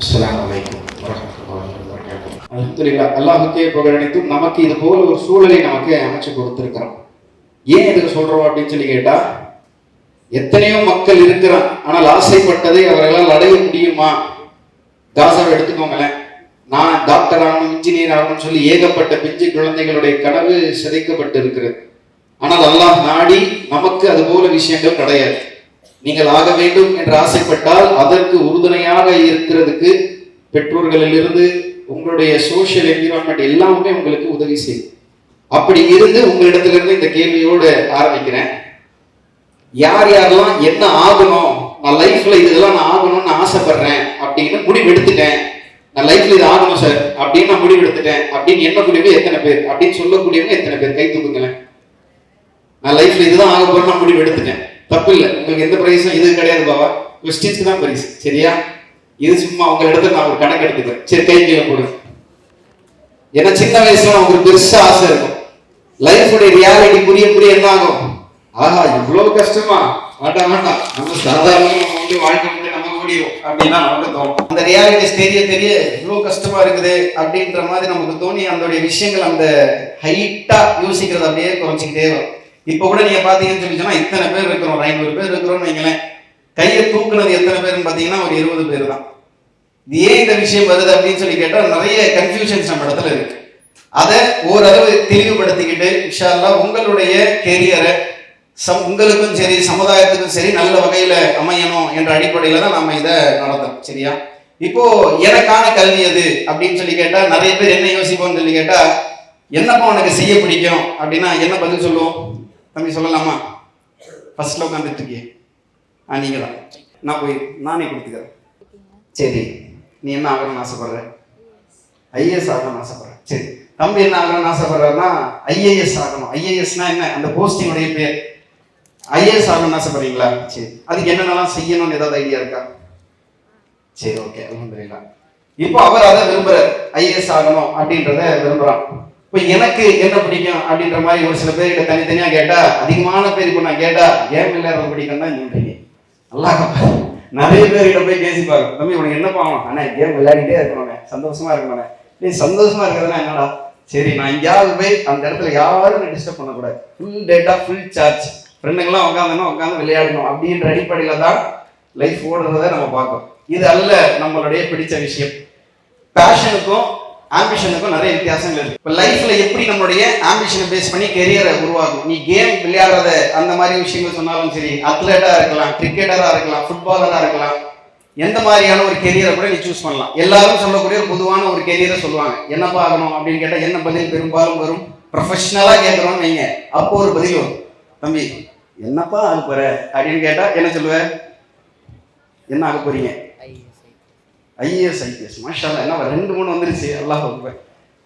அஸ்ஸலாமு அலைக்கும் வரஹ்மத்துல்லாஹி வபரகாத்துஹு. அல்ஹம்துலில்லாஹ், அல்லாஹ்வுக்கே புகழ் அனைத்தும். நமக்கு இது போல ஒரு சூழலை நமக்கு அமைச்சு கொடுத்திருக்கிறோம். ஏன் இதுக்கு சொல்றோம் அப்படின்னு சொல்லி கேட்டா, எத்தனையோ மக்கள் இருக்கிறான், ஆனால் ஆசைப்பட்டதை அவர்களால் அடைய முடியுமா? காசாவை எடுத்துக்கோங்களேன். நான் டாக்டர் ஆகணும், இன்ஜினியர் ஆகணும்னு சொல்லி ஏகப்பட்ட பிஞ்சு குழந்தைகளுடைய கனவு சிதைக்கப்பட்டு இருக்கிறது. ஆனால் அல்லாஹ் நாடி நமக்கு அது போல விஷயங்கள் கிடையாது. நீங்கள் ஆக வேண்டும் என்று ஆசைப்பட்டால் அதற்கு உறுதுணையாக இருக்கிறதுக்கு பெற்றோர்களிலிருந்து உங்களுடைய சோசியல் என்விரான்மெண்ட் எல்லாமே உங்களுக்கு உதவி செய்யும். அப்படி இருந்து உங்களிடத்திலிருந்து இந்த கேள்வியோடு ஆரம்பிக்கிறேன். யார் யாரெல்லாம் என்ன ஆகணும், நான் லைஃப்ல இதெல்லாம் நான் ஆகணும்னு ஆசைப்படுறேன் அப்படின்னு முடிவு எடுத்துட்டேன், நான் லைஃப்ல இது ஆகணும் சார் அப்படின்னு நான் முடிவு எடுத்துட்டேன் அப்படின்னு எண்ணக்கூடியவங்க எத்தனை பேர், அப்படின்னு சொல்லக்கூடியவங்க எத்தனை பேர்? கை தூக்குங்களேன். நான் லைஃப்ல இதுதான் ஆக போறேன், நான் முடிவு எடுத்துட்டேன். தப்பு இல்லை, உங்களுக்கு எந்த பிரைஸும் இது கிடையாது பாபா, கொஸ்டின்ஸ்க்கு தான் பிரைஸ். சரியா? இது சும்மா உங்க இடத்துல நான் ஒரு கணக்கு எடுத்துக்கிறேன். சரி, கை கீழே போடுங்க. ஏன்னா சின்ன வயசுல உங்களுக்கு பெருசா ஆசை இருக்கும். லைஃபுடைய ரியாலிட்டி புரிய புரிய என்ன ஆகும்? ஆஹா, இவ்வளவு கஷ்டமா, வேண்டாம் வேண்டாம், நம்ம சாதாரண வாழ்க்கை முடி நம்ம ஓடிடும் அப்படின்னா நமக்கு தோணும். அந்த ரியாலிட்டிஸ் தெரிய தெரிய இவ்வளவு கஷ்டமா இருக்குது அப்படின்ற மாதிரி நமக்கு தோணி அந்த விஷயங்கள் அந்த ஹைட்டா யோசிக்கிறது அப்படியே குறைச்சிக்கிட்டே வரும். இப்ப கூட நீங்க பாத்தீங்கன்னு சொல்லி சொன்னா இத்தனை பேர் இருக்கிறோம், 500 பேர் இருக்கிறோம்னு வைங்களேன். கையை தூக்குனது எத்தனை பேர்னு பாத்தீங்கன்னா ஒரு 20 பேர் தான். இது ஏன் இந்த விஷயம் வருது அப்படின்னு சொல்லி கேட்டா நிறைய கன்ஃபியூஷன்ஸ் நம்ம இடத்துல இருக்கு. அதை ஓரளவு தெளிவுபடுத்திக்கிட்டு இன்ஷா அல்லாஹ் உங்களுடைய கெரியரை உங்களுக்கும் சரி சமுதாயத்துக்கும் சரி நல்ல வகையில அமையணும் என்ற அடிப்படையில தான் நம்ம இதை நடத்தோம். சரியா? இப்போ எனக்கான கல்வி எது அப்படின்னு சொல்லி கேட்டா நிறைய பேர் என்ன யோசிப்போம்னு சொல்லி கேட்டா, என்னப்பா உனக்கு செய்ய பிடிக்கும் அப்படின்னா என்ன பதில் சொல்லுவோம்? தம்பி சொல்லலாமா? ஃபர்ஸ்ட்ல உட்காந்துட்டு இருக்கே, நீங்க தான். நான் போய் நானே கொடுத்துக்கிறேன். சரி, நீ என்ன ஆகணும்னு ஆசைப்படுற? ஐஏஎஸ் ஆகணும்னு ஆசைப்படுறேன். சரி, தம்பி என்ன ஆகணும்னு ஆசைப்படுறாருன்னா ஐஏஎஸ் ஆகணும். ஐஏஎஸ்னா என்ன? அந்த போஸ்டிங்குடைய பேர். ஐஏஎஸ் ஆகணும்னு ஆசைப்படுறீங்களா? சரி, அதுக்கு என்னென்னலாம் செய்யணும்னு ஏதாவது ஐடியா இருக்கா? சரி, ஓகே, அல்ஹம்துலில்லாஹ். இப்போ அவர் அதை விரும்புறார், ஐஏஎஸ் ஆகணும் அப்படின்றத விரும்புறான். இப்போ எனக்கு என்ன பிடிக்கும் அப்படின்ற மாதிரி ஒரு சில பேர்கிட்ட தனித்தனியா கேட்டா, அதிகமான பேர் இப்போ நான் கேட்டா கேம் விளையாடுறது பிடிக்கும் தான் சொல்றீங்க. நல்லா நிறைய பேர்கிட்ட போய் பேசிப்பாங்க, தம்பி உனக்கு என்ன பாவம்? ஆனா கேம் விளையாடிட்டே இருக்கணும், சந்தோஷமா இருக்கணும். நீ சந்தோஷமா இருக்கிறதுனா என்னடா? சரி, நான் எங்கேயாவது போய் அந்த இடத்துல யாரும் டிஸ்டர்ப் பண்ணக்கூடாது, ஃபுல் டேட்டா ஃபுல் சார்ஜ், ஃப்ரெண்டுங்கெல்லாம் உட்காந்துன்னா உட்காந்து விளையாடணும் அப்படின்ற அடிப்படையில தான் லைஃப் ஓடுறத நம்ம பார்க்கணும். இது அல்ல நம்மளுடைய பிடிச்ச விஷயம். பேஷனுக்கும் ஆம்பிஷனுக்கும் நிறைய வித்தியாசங்கள் இருக்கு. இப்போ லைஃப்ல எப்படி நம்மளுடைய ஆம்பிஷனை பேஸ் பண்ணி கெரியரை உருவாக்கும். நீ கேம் விளையாடுறத அந்த மாதிரி விஷயங்கள் சொன்னாலும் சரி, அத்லெட்டா இருக்கலாம், கிரிக்கெட்டரா இருக்கலாம், ஃபுட்பாலரா இருக்கலாம், எந்த மாதிரியான ஒரு கெரியரை கூட நீ சூஸ் பண்ணலாம். எல்லாரும் சொல்லக்கூடிய ஒரு பொதுவான ஒரு கெரியரை சொல்லுவாங்க. என்னப்பா ஆகணும் அப்படின்னு கேட்டா என்ன பதில் பெரும்பாலும் வரும்? ப்ரொஃபஷனலா கேட்கறோம்னு வைங்க, அப்போ ஒரு பதில் வரும், தம்பி என்னப்பா ஆக போற அப்படின்னு கேட்டா என்ன சொல்லுவ? என்ன ஆக போறீங்க? IAS IPS. மாஷா அல்லாஹ், என்ன 2-3 வந்துருச்சு. அல்லாஹ் அக்பர்.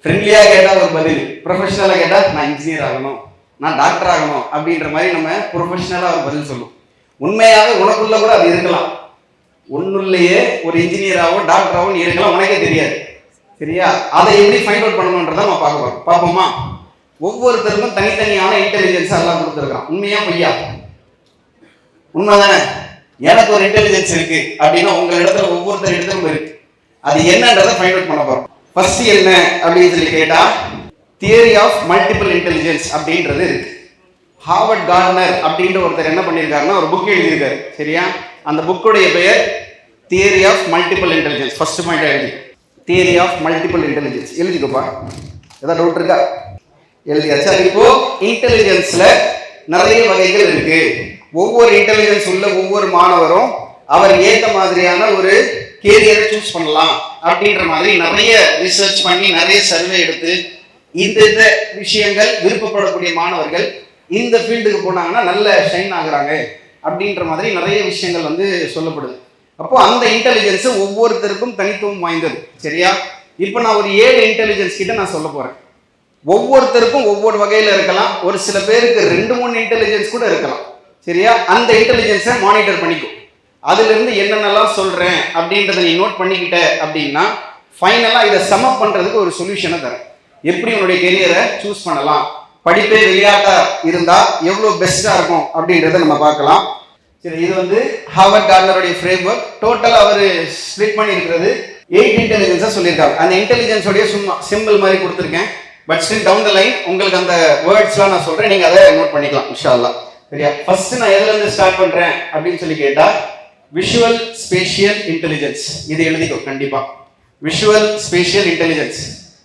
ஃப்ரெண்ட்லியா கேட்டா ஒரு பதில், ப்ரொஃபஷனலா கேட்டா நான் இன்ஜினியர் ஆகணும், நான் டாக்டர் ஆகணும் அப்படின்ற மாதிரி நம்ம ப்ரொஃபஷனலா ஒரு பதில் சொல்லுவோம். உண்மையாவே உனக்குள்ள கூட அது இருக்கலாம். ஒன்னுள்ளேயே ஒரு இன்ஜினியராகவும் டாக்டராகவும் நீ இருக்கலாம், உனக்கே தெரியாது. சரியா? அதை எப்படி ஃபைண்ட் அவுட் பண்ணணுன்றதை நம்ம பார்ப்போமா? ஒவ்வொருத்தருக்கும் தனித்தனியான இன்டெலிஜென்ஸ் எல்லாம் கொடுத்துருக்கான். உண்மையா பொய்யா? உண்மைதானே? எனக்கு ஒரு இன்டெலிஜென்ஸ் இருக்கு அப்படின்னா உங்க இடத்துல ஒவ்வொருத்தர் இடத்துலும் இருக்கு. அது என்னன்றதை ஃபைண்ட் அவுட் பண்ண போறோம். ஃபர்ஸ்ட் என்ன அப்படின்னு சொல்லி கேட்டா, தியரி ஆஃப் மல்டிபிள் இன்டெலிஜென்ஸ் அப்படின்றது இருக்கு. ஹார்வர்ட் கார்ட்னர் அப்படின்ற ஒருத்தர் என்ன பண்ணியிருக்காருன்னா ஒரு புக் எழுதியிருக்காரு. சரியா? அந்த புக்குடைய பெயர் theory of multiple intelligence. First point எழுதி, தியரி ஆஃப் மல்டிபிள் இன்டெலிஜென்ஸ். எழுதிக்கப்பா. ஏதாவது டவுட் இருக்கா? எழுதியாச்சா? இப்போ இன்டெலிஜென்ஸ்ல நிறைய வகைகள் இருக்கு. ஒவ்வொரு இன்டெலிஜென்ஸ் உள்ள ஒவ்வொரு மாணவரும் அவர் ஏற்ற மாதிரியான ஒரு கேரியரை சூஸ் பண்ணலாம் அப்படின்ற மாதிரி நிறைய ரிசர்ச் பண்ணி நிறைய சர்வே எடுத்து இந்த விஷயங்கள் விருப்பப்படக்கூடிய மாணவர்கள் இந்த ஃபீல்டுக்கு போனாங்கன்னா நல்ல ஷைன் ஆகுறாங்க அப்படின்ற மாதிரி நிறைய விஷயங்கள் சொல்லப்படுது. அப்போ அந்த இன்டெலிஜென்ஸ் ஒவ்வொருத்தருக்கும் தனித்துவம் வாய்ந்தது. சரியா? இப்போ நான் ஒரு 7 இன்டெலிஜென்ஸ் கிட்ட நான் சொல்ல போறேன். ஒவ்வொருத்தருக்கும் ஒவ்வொரு வகையில இருக்கலாம். ஒரு சில பேருக்கு 2-3 இன்டெலிஜென்ஸ் கூட இருக்கலாம். சரியா? அந்த இன்டெலிஜென்ஸை மானிட்டர் பண்ணிக்கும். அதுல இருந்து என்னென்னலாம் சொல்றேன் அப்படின்றத நீ நோட் பண்ணிக்கிட்ட அப்படின்னா ஃபைனலா இதை சமப் பண்றதுக்கு ஒரு சொல்யூஷனை தரேன். எப்படி உன்னுடைய கெரியரை சூஸ் பண்ணலாம், படிப்பே விளையாட்டா இருந்தா எவ்வளவு பெஸ்டா இருக்கும் அப்படின்றத நம்ம பார்க்கலாம். சரி, இது ஹார்வர்ட் கார்ட்னருடைய ஃப்ரேம் ஒர்க். டோட்டலா அவர் ஸ்ப்ளிட் பண்ணி இருக்கிறது 8 இன்டெலிஜென்ஸா சொல்லியிருக்காங்க. அந்த இன்டெலிஜென்ஸோடைய சும்மா சிம்பிள் மாதிரி கொடுத்துருக்கேன். But still down the line உங்களுக்கு அந்த வேர்ட்ஸ்லாம் நான் சொல்றேன், நீங்க அதை நோட் பண்ணிக்கலாம் இன்ஷா அல்லாஹ். சரியா? ஃபர்ஸ்ட் நான் எதுல இருந்து ஸ்டார்ட் பண்றேன் அப்படின்னு சொல்லி கேட்டா, விஷுவல் ஸ்பேஷியல் இன்டெலிஜென்ஸ். இது எழுதிக்கோ கண்டிப்பா. Visual spatial intelligence.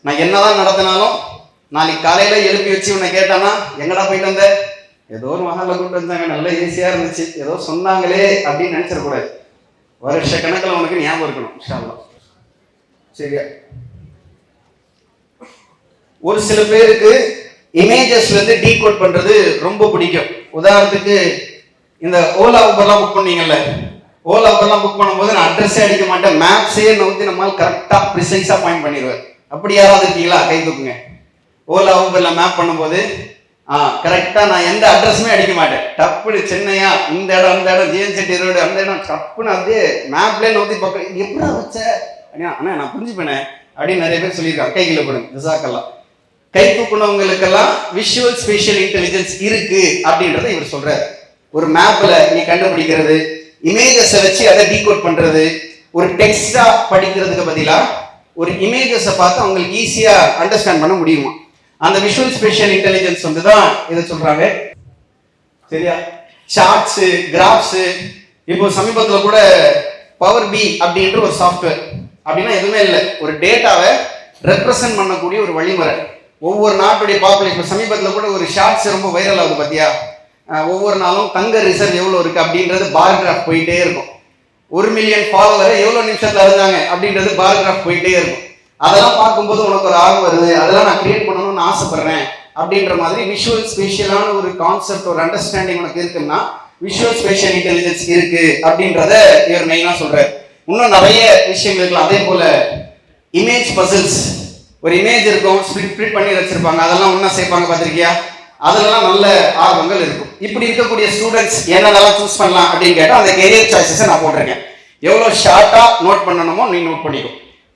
நான் என்னதான் நடத்தினாலும் நாளைக்கு காலையில எழுப்பி வச்சு உன்னை கேட்டானா எங்கடா போயிட்டு வந்த, ஏதோ ஒரு மகால கூட்டு வந்தாங்க, நல்ல ஈஸியா இருந்துச்சு, ஏதோ சொன்னாங்களே அப்படின்னு நினைச்சிடக்கூடாது. வருஷ கணக்கில் உனக்கு ஞாபகம் இருக்கணும் இன்ஷா அல்லாஹ். சரியா? ஒரு சில பேருக்கு இமேஜஸ்ல இருந்து டீகோட் பண்றது ரொம்ப பிடிக்கும். உதாரணத்துக்கு இந்த ஓலா ஊபர்லாம் புக் பண்ணீங்கல்ல, ஓலா ஊபர்லாம் புக் பண்ணும்போது நான் அட்ரஸே அடிக்க மாட்டேன், மேப்ஸே நோக்கி நம்மால் கரெக்டா ப்ரிசைஸா பாயிண்ட் பண்ணிடுவேன். அப்படி யாராவது இருக்கீங்களா? கை தூக்குங்க. ஓலா ஊபர்ல மேப் பண்ணும்போது கரெக்டா நான் எந்த அட்ரஸுமே அடிக்க மாட்டேன். டப்புனு சென்னையா, இந்த இடம் அந்த இடம், ஜிஎன்செட்டி ரோடு அந்த இடம், டப்புன்னு அப்படியே மேப்லேயே நோக்கி பக்கம் எப்படி வச்ச அண்ணா நான் புரிஞ்சுப்பேனே அப்படின்னு நிறைய பேர் சொல்லியிருக்காங்க. கை கீழே போடுங்க. ஜஸாக்கல்லாஹ். கை தூக்குனவங்களுக்கெல்லாம் விஷுவல் ஸ்பேஷியல் இன்டெலிஜென்ஸ் இருக்கு அப்படின்றத இவர் சொல்றாரு. ஒரு மேப்ல நீ கண்டுபிடிக்கிறது, இமேஜஸை வச்சு அதை டீகோட் பண்றது, ஒரு டெக்ஸ்டா படிக்கிறதுக்கு பதிலா ஒரு இமேஜஸை பார்த்து அவங்களுக்கு ஈஸியா அண்டர்ஸ்டாண்ட் பண்ண முடியுமா, அந்த விஷுவல் ஸ்பேஷியல் இன்டெலிஜென்ஸ் வந்து தான் இதை சொல்றாங்க. சரியா? Charts, graphs. இப்போ சமீபத்துல கூட பவர் பி அப்படின்ற ஒரு சாஃப்ட்வேர். அப்படின்னா எதுவுமே இல்லை, ஒரு டேட்டாவை ரெப்ரசன்ட் பண்ணக்கூடிய ஒரு வழிமுறை. ஒவ்வொரு நாட்டுடைய பாப்புலேஷன், சமீபத்தில் கூட ஒரு ஷார்ட்ஸ் ரொம்ப வைரல் ஆகுது பார்த்தியா, ஒவ்வொரு நாளும் தங்க ரிசர்வ் எவ்வளோ இருக்கு அப்படின்றது பார் கிராஃப் போயிட்டே இருக்கும். 1 மில்லியன் ஃபாலோவரை எவ்வளோ நிமிஷத்துல இருந்தாங்க அப்படின்றது பார் கிராஃப் போயிட்டே இருக்கும். அதெல்லாம் பார்க்கும்போது உனக்கு ஒரு ஆர்வம் வருது, அதெல்லாம் நான் கிரியேட் பண்ணணும்னு ஆசைப்படுறேன் அப்படின்ற மாதிரி விஷுவல் ஸ்பேஷியலான ஒரு கான்செப்ட், ஒரு அண்டர்ஸ்டாண்டிங் உனக்கு இருக்குன்னா விஷுவல் ஸ்பேஷியல் இன்டெலிஜென்ஸ் இருக்கு அப்படின்றத இவர் மெயினா சொல்றாரு. இன்னும் நிறைய விஷயங்கள் இருக்கலாம். அதே போல இமேஜ் பசில்ஸ். ஒரு இமேஜ் இருக்கும், ஸ்பிளிட் பண்ணி வச்சிருப்பாங்க, அதெல்லாம் ஒண்ணா சேர்ப்பாங்க, பார்த்திருக்கியா? அதெல்லாம் நல்ல ஆர்வங்கள் இருக்கும். இப்படி இருக்கக்கூடிய ஸ்டூடெண்ட்ஸ் என்னென்னலாம் சூஸ் பண்ணலாம் அப்படின்னு கேட்டால் அந்த கெரியர் சாய்ஸஸை நான் போட்டிருக்கேன். எவ்வளோ ஷார்ட்டாக நோட் பண்ணணுமோ நீ நோட் பண்ணிக்கோ.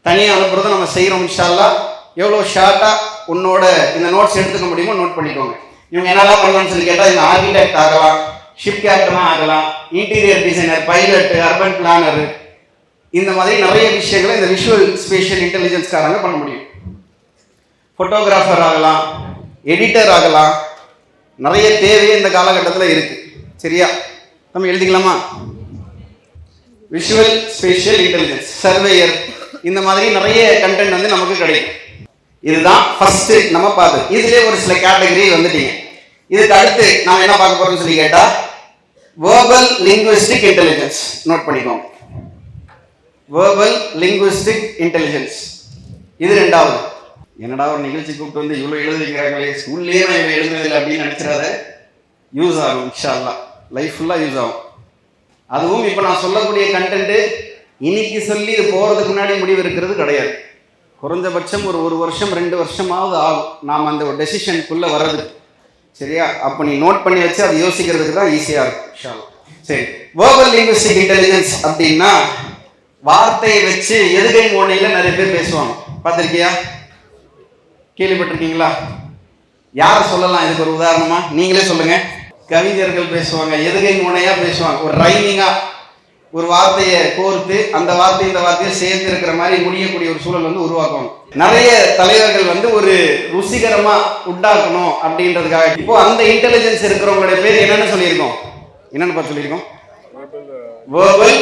தனியாக அனுப்புறதை நம்ம செய்கிறோம் இன்ஷா அல்லாஹ். எவ்வளோ ஷார்ட்டாக உன்னோட இந்த நோட்ஸ் எடுத்துக்க முடியுமோ நோட் பண்ணிக்கோங்க. இவங்க என்னெல்லாம் பண்ணலாம்னு சொல்லி கேட்டால் இவங்க ஆர்கிடெக்ட் ஆகலாம், ஷிப் கேப்டனாக ஆகலாம், interior designer, pilot, urban planar, இந்த மாதிரி நிறைய விஷயங்களை இந்த விஷுவல் ஸ்பேஷியல் இன்டெலிஜென்ஸ்காரங்க பண்ண முடியும். ஃபோட்டோகிராஃபர் ஆகலாம், எடிட்டர் ஆகலாம். நிறைய தேவையே இந்த காலகட்டத்தில் இருக்கு. சரியா? நம்ம எழுதிக்கலாமா? விஷுவல் ஸ்பேஷியல் இன்டெலிஜென்ஸ், சர்வேயர், இந்த மாதிரி நிறைய கண்டென்ட் வந்து நமக்கு கிடைக்கும். இதுதான் ஃபர்ஸ்ட் நம்ம பார்த்தது. இதுலேயே ஒரு சில கேட்டகரி வந்துட்டீங்க. இதுக்கு அடுத்து நாம் என்ன பார்க்க போறோம்னு சொல்லி கேட்டா வேர்பல் லிங்குவிஸ்டிக் இன்டெலிஜென்ஸ். நோட் பண்ணிக்கோங்க. வேர்பல் லிங்குவிஸ்டிக் இன்டெலிஜென்ஸ், இது ரெண்டாவது. என்னடா ஒரு நிகழ்ச்சி கூப்பிட்டு வந்து இவ்வளோ எழுதுகிறாங்களே, ஸ்கூல்லேயே நான் இவ்வளோ எழுதுனதில்லை அப்படின்னு நினைச்சிடாத. யூஸ் ஆகும் இன்ஷா அல்லாஹ், லைஃப் ஃபுல்லாக யூஸ் ஆகும். அதுவும் இப்போ நான் சொல்லக்கூடிய கண்டென்ட்டு இன்னைக்கு சொல்லி இது போகிறதுக்கு முன்னாடி முடிவு இருக்கிறது கிடையாது. குறைஞ்சபட்சம் ஒரு வருஷம் 2 வருஷமாவது ஆகும் நாம் அந்த ஒரு டெசிஷனுக்குள்ளே வர்றதுக்கு. சரியா? அப்போ நீ நோட் பண்ணி வச்சு அதை யோசிக்கிறதுக்கு தான் ஈஸியாக இருக்கும் இன்ஷா அல்லாஹ். சரி, வேர்பல் லிங்குவிஸ்டிக் இன்டெலிஜென்ஸ் அப்படின்னா வார்த்தையை வச்சு எதுகை மோனையில் நிறைய பேர் பேசுவாங்க. பார்த்துருக்கியா? கேள்விப்பட்டிருக்கீங்களா? யார் சொல்லலாம் இதுக்கு ஒரு உதாரணமா? நீங்களே சொல்லுங்க. கவிஞர்கள் பேசுவாங்க, எதுகை முனையா பேசுவாங்க, ஒரு ரைமிங்கா ஒரு வார்த்தையை கோர்த்து அந்த வார்த்தை இந்த வார்த்தையை சேர்த்து இருக்கிற மாதிரி முடியக்கூடிய ஒரு சூழல் வந்து உருவாக்குவாங்க. நிறைய தலைவர்கள் வந்து ஒரு ருசிகரமா உண்டாக்கணும் அப்படின்றதுக்காக இப்போ அந்த இன்டெலிஜென்ஸ் இருக்கிறவங்களுடைய பேர் என்னன்னு சொல்லியிருக்கோம்? என்னன்னு பார்த்து சொல்லியிருக்கோம்? Verbal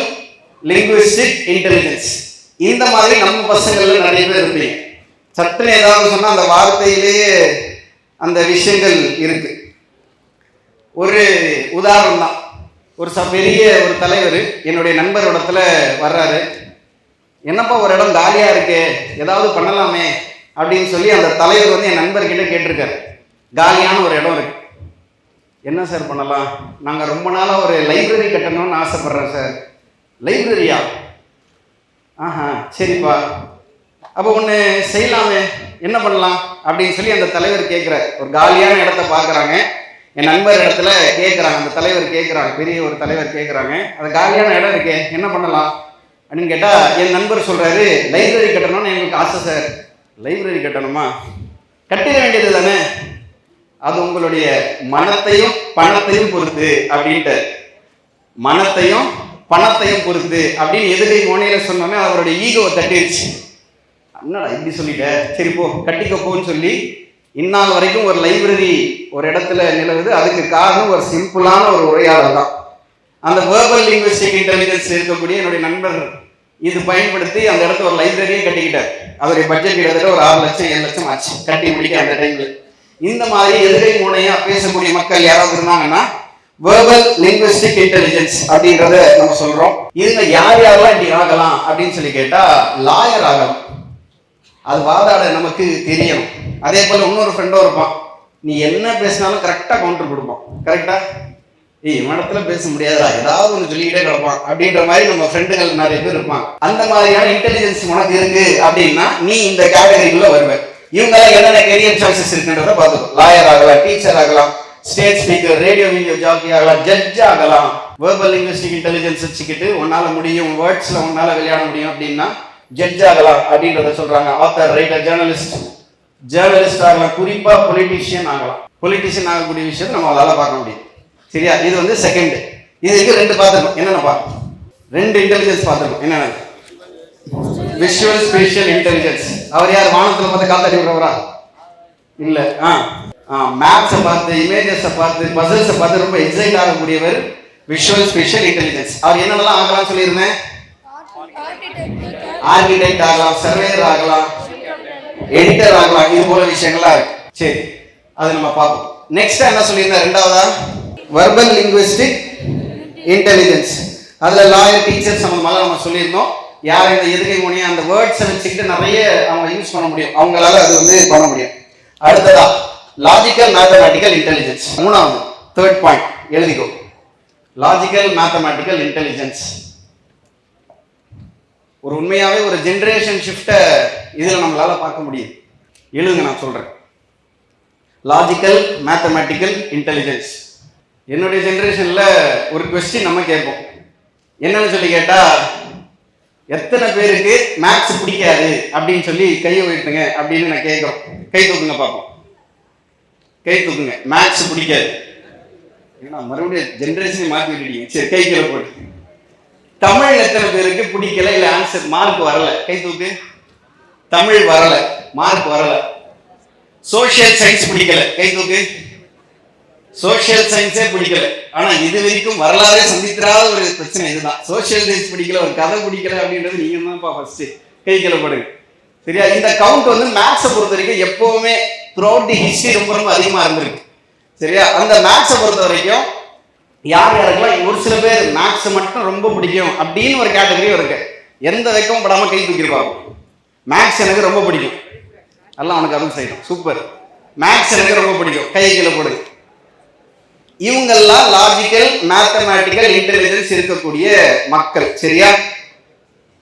linguistic intelligence. இந்த மாதிரி நம்ம பசங்கள்ல நிறைய பேர் இருப்பீங்க. சட்டுன்னு ஏதாவது சொன்னா அந்த வார்த்தையிலேயே அந்த விஷயங்கள் இருக்கு. ஒரு உதாரணம் தான். ஒரு பெரிய ஒரு தலைவர் என்னுடைய நண்பர் இடத்துல வர்றாரு. என்னப்பா ஒரு இடம் காலியா இருக்கு, ஏதாவது பண்ணலாமே அப்படின்னு சொல்லி அந்த தலைவர் வந்து என் நண்பர்கிட்ட கேட்டிருக்காரு. காலியான ஒரு இடம் இருக்கு, என்ன சார் பண்ணலாம்? நாங்கள் ரொம்ப நாளாக ஒரு லைப்ரரி கட்டணும்னு ஆசைப்படுறோம் சார். லைப்ரரியா? ஆஹா சரிப்பா, அப்போ ஒன்று செய்யலாமே, என்ன பண்ணலாம் அப்படின்னு சொல்லி அந்த தலைவர் கேட்குறாரு. ஒரு காலியான இடத்த பார்க்குறாங்க, என் நண்பர் இடத்துல கேட்குறாங்க. அந்த தலைவர் கேட்குறாங்க, பெரிய ஒரு தலைவர் கேட்குறாங்க, அது காலியான இடம் இருக்கே, என்ன பண்ணலாம் அப்படின்னு கேட்டால் என் நண்பர் சொல்கிறாரு, லைப்ரரி கட்டணும்னு எங்களுக்கு ஆசை சார். லைப்ரரி கட்டணுமா? கட்டிட வேண்டியது தானே, அது உங்களுடைய மனத்தையும் பணத்தையும் பொறுத்து அப்படின்ட்டு. மனத்தையும் பணத்தையும் பொறுத்து அப்படின்னு எதிரை மோனையில சொன்னோன்னே அவருடைய ஈகோவை தட்டிடுச்சு. என்னடா இப்படி சொல்லிட்ட, சரி போ கட்டிக்க போன்னு சொல்லி இந்நாள் வரைக்கும் ஒரு லைப்ரரி ஒரு இடத்துல நிலவுது. அதுக்கு காரணம் ஒரு சிம்பிளான ஒரு உரையாடல் தான். அந்த வேர்பல் லிங்குவிஸ்டிக் இன்டெலிஜென்ஸ் இருக்கக்கூடிய என்னுடைய நண்பர் இது பயன்படுத்தி அந்த இடத்துல ஒரு லைப்ரரியே கட்டிக்கிட்டார். அவருடைய பட்ஜெட் கிட்டத்தட்ட ஒரு 6 லட்சம் 7 லட்சம் ஆச்சு கட்டி முடிக்க அந்த டைம்ல. இந்த மாதிரி எதிரை மூனையா பேசக்கூடிய மக்கள் யாராவது இருந்தாங்கன்னா வேர்பல் லிங்குவிஸ்டிக் இன்டெலிஜென்ஸ் அப்படின்றத நம்ம சொல்றோம். இதுல யார் யாரெல்லாம் இப்படி ஆகலாம் அப்படின்னு சொல்லி கேட்டா, லாயர் ஆகலாம். அது வாதாட நமக்கு தெரியணும். அதே போல இன்னொரு ஃப்ரெண்டும் இருப்பான், நீ என்ன பேசினாலும் கரெக்டா கவுண்டர் கொடுப்பான். கரெக்டா இடத்துல பேச முடியாதா, ஏதாவது ஒன்று சொல்லிக்கிட்டே கிடப்பான் அப்படின்ற மாதிரி நம்ம ஃப்ரெண்டுகள் நிறைய பேர் இருப்பாங்க. அந்த மாதிரியான இன்டெலிஜென்ஸ் உனக்கு இருக்கு அப்படின்னா நீ இந்த கேட்டகரிக்குள்ள வருவேன். இவங்க என்னென்ன கெரியர் சாய்ஸஸ் இருக்குன்றத பார்த்துக்கோ. லாயர் ஆகலாம், டீச்சர் ஆகலாம், state speaker, radio video Jackie ஆகலாம், ஜட்ஜ் ஆகலாம். வேர்பல் லிங்குவிஸ்டிக் இன்டெலிஜென்ஸ் வச்சுக்கிட்டு உன்னால முடியும், வேர்ட்ஸ்ல உன்னால விளையாட முடியும் அப்படின்னா ஜட்ஜ் ஆகலாம் அப்படின்றத சொல்றாங்க. ஆத்தர், ரைட்டர், ஜேர்னலிஸ்ட் ஆகலாம், குறிப்பா பொலிட்டீஷியன் ஆகலாம். பொலிட்டீஷியன் ஆகக்கூடிய விஷயத்தை நம்ம அதால பார்க்க முடியும். சரியா, இது வந்து செகண்ட். இதுக்கு 2 பார்த்துருக்கோம். என்னென்னப்பா 2 இன்டெலிஜென்ஸ் பார்த்துருக்கோம். என்னென்ன? Visual spatial intelligence. அவர் யார்? வானத்துல பார்த்து காத்தாடி விடுறவரா? இல்ல. மேப்ஸை பார்த்து, இமேஜஸை பார்த்து, பசில்ஸை பார்த்து ரொம்ப எக்ஸைட் ஆகக்கூடியவர் விஷுவல் ஸ்பேஷியல் இன்டெலிஜென்ஸ். அவர் என்னென்னலாம் ஆகலாம் சொல்லியிருந்தேன்? ஆர்கிடெக்ட் ஆகலாம், சர்வேயர் ஆகலாம், எடிட்டர் ஆகலாம். இது போல விஷயங்கள்லாம் இருக்கு. சரி, அதை நம்ம பார்ப்போம். நெக்ஸ்ட் என்ன சொல்லியிருந்தேன்? 2வதா வெர்பல் லிங்குவிஸ்டிக் இன்டெலிஜென்ஸ். அதுல லாயர், டீச்சர் சம்பந்தமாக நம்ம சொல்லியிருந்தோம். யார் இந்த எதுகை மொழியை அந்த வேர்ட்ஸை வச்சுக்கிட்டு நிறைய அவங்க யூஸ் பண்ண முடியும், அவங்களால அது வந்து பண்ண முடியும். அடுத்ததா லாஜிக்கல் மேத்தமேட்டிக்கல் இன்டெலிஜென்ஸ். 3வது, 3rd பாயிண்ட் எழுதிக்கோ. லாஜிக்கல் மேத்தமேட்டிக்கல் இன்டெலிஜென்ஸ் ஒரு உண்மையாவே ஒரு ஜெனரேஷன் ஷிஃப்ட்டை இதுல நம்மளால பார்க்க முடியும். எழுதுங்க, நான் சொல்றேன். Logical mathematical intelligence. என்னுடைய ஜெனரேஷன்ல ஒரு கொஸ்டின் நம்ம கேட்போம். என்னன்னு சொல்லி கேட்டா, எத்தனை பேருக்கு மேத்ஸ் பிடிக்காது அப்படின்னு சொல்லி கையை உயர்த்துங்க அப்படின்னு நான் கேட்கிறோம். கை தூக்குங்க பார்ப்போம். கை தூக்குங்க. மேத்ஸ் பிடிக்காது. ஏன்னா மறுபடியும் ஜெனரேஷனை மாற்றி விட்டுட்டீங்க. சரி, கை கீழே போட்டு. தமிழ் எத்தனை பேருக்கு பிடிக்கல, இல்ல ஆன்சர் மார்க் வரல? கை தூக்கு. தமிழ் வரல, மார்க் வரல. சோசியல் சயின்ஸ் பிடிக்கல, கை தூக்கு. சோசியல் சயின்ஸே பிடிக்கல. ஆனா இது வரைக்கும் வரலாறே சந்தித்திராத ஒரு பிரச்சனை இதுதான். சோசியல் சயின்ஸ் பிடிக்கல, ஒரு கதை பிடிக்கல அப்படின்றது நீங்க தான்ப்பா ஃபர்ஸ்ட். கை கீழே போடுங்க. சரியா, இந்த கவுண்ட் வந்து மேத்ஸை பொறுத்த வரைக்கும் எப்பவுமே த்ரூஅவுட் தி ஹிஸ்டரி ரொம்ப ரொம்ப அதிகமா இருந்திருக்கு. சரியா, அந்த மேத்ஸை பொறுத்த வரைக்கும் யார் யாருக்கெல்லாம் ஒரு சில பேர் மேத்ஸ் மட்டும் ரொம்ப பிடிக்கும் அப்படின்னு ஒரு கேட்டகரியும் இருக்கு. எந்த வைக்கவும் படாம கை தூக்கிருப்பாங்க. மேத்ஸ் எனக்கு ரொம்ப பிடிக்கும், எல்லாம் அவனுக்கு அதுவும் செய்யணும். சூப்பர், மேத்ஸ் எனக்கு ரொம்ப பிடிக்கும், கை கீழே போடுங்க. இவங்கெல்லாம் லாஜிக்கல் மேத்தமேட்டிக்கல் இன்டெலிஜென்ஸ் இருக்கக்கூடிய மக்கள். சரியா,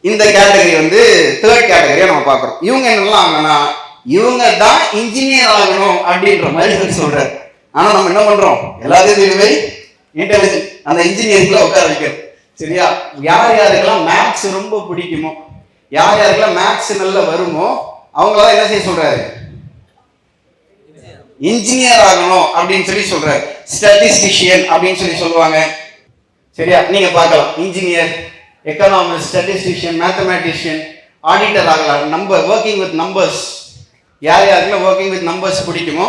இந்த கேட்டகரி வந்து 3rd கேட்டகரியா நம்ம பார்க்கிறோம். இவங்க என்னெல்லாம் ஆகணும்னா, இவங்க தான் இன்ஜினியர் ஆகணும் அப்படின்ற மாதிரி சொல்றாரு. ஆனா நம்ம என்ன பண்றோம்? எல்லாத்தையும் இன்டெலிஜென்ட் அந்த இன்ஜினியரிங்ல உட்கார வைக்கிறோம். சரியா, யார் யாருக்கெல்லாம் மேத்ஸ் ரொம்ப பிடிக்குமோ, யார் யாருக்கெல்லாம் மேத்ஸ் நல்லா வருமோ அவங்களால என்ன செய்ய சொல்றாரு? இன்ஜினியர் ஆகணும் அப்படின்னு சொல்லி சொல்றாரு. ஸ்டாட்டிஸ்டிஷியன் அப்படின்னு சொல்லி சொல்லுவாங்க. சரியா, நீங்க பார்க்கலாம். Engineer, economist, statistician, mathematician, auditor ஆகலாம். Number, working with numbers. யார் யாருக்கெல்லாம் ஒர்க்கிங் வித் நம்பர்ஸ் பிடிக்குமோ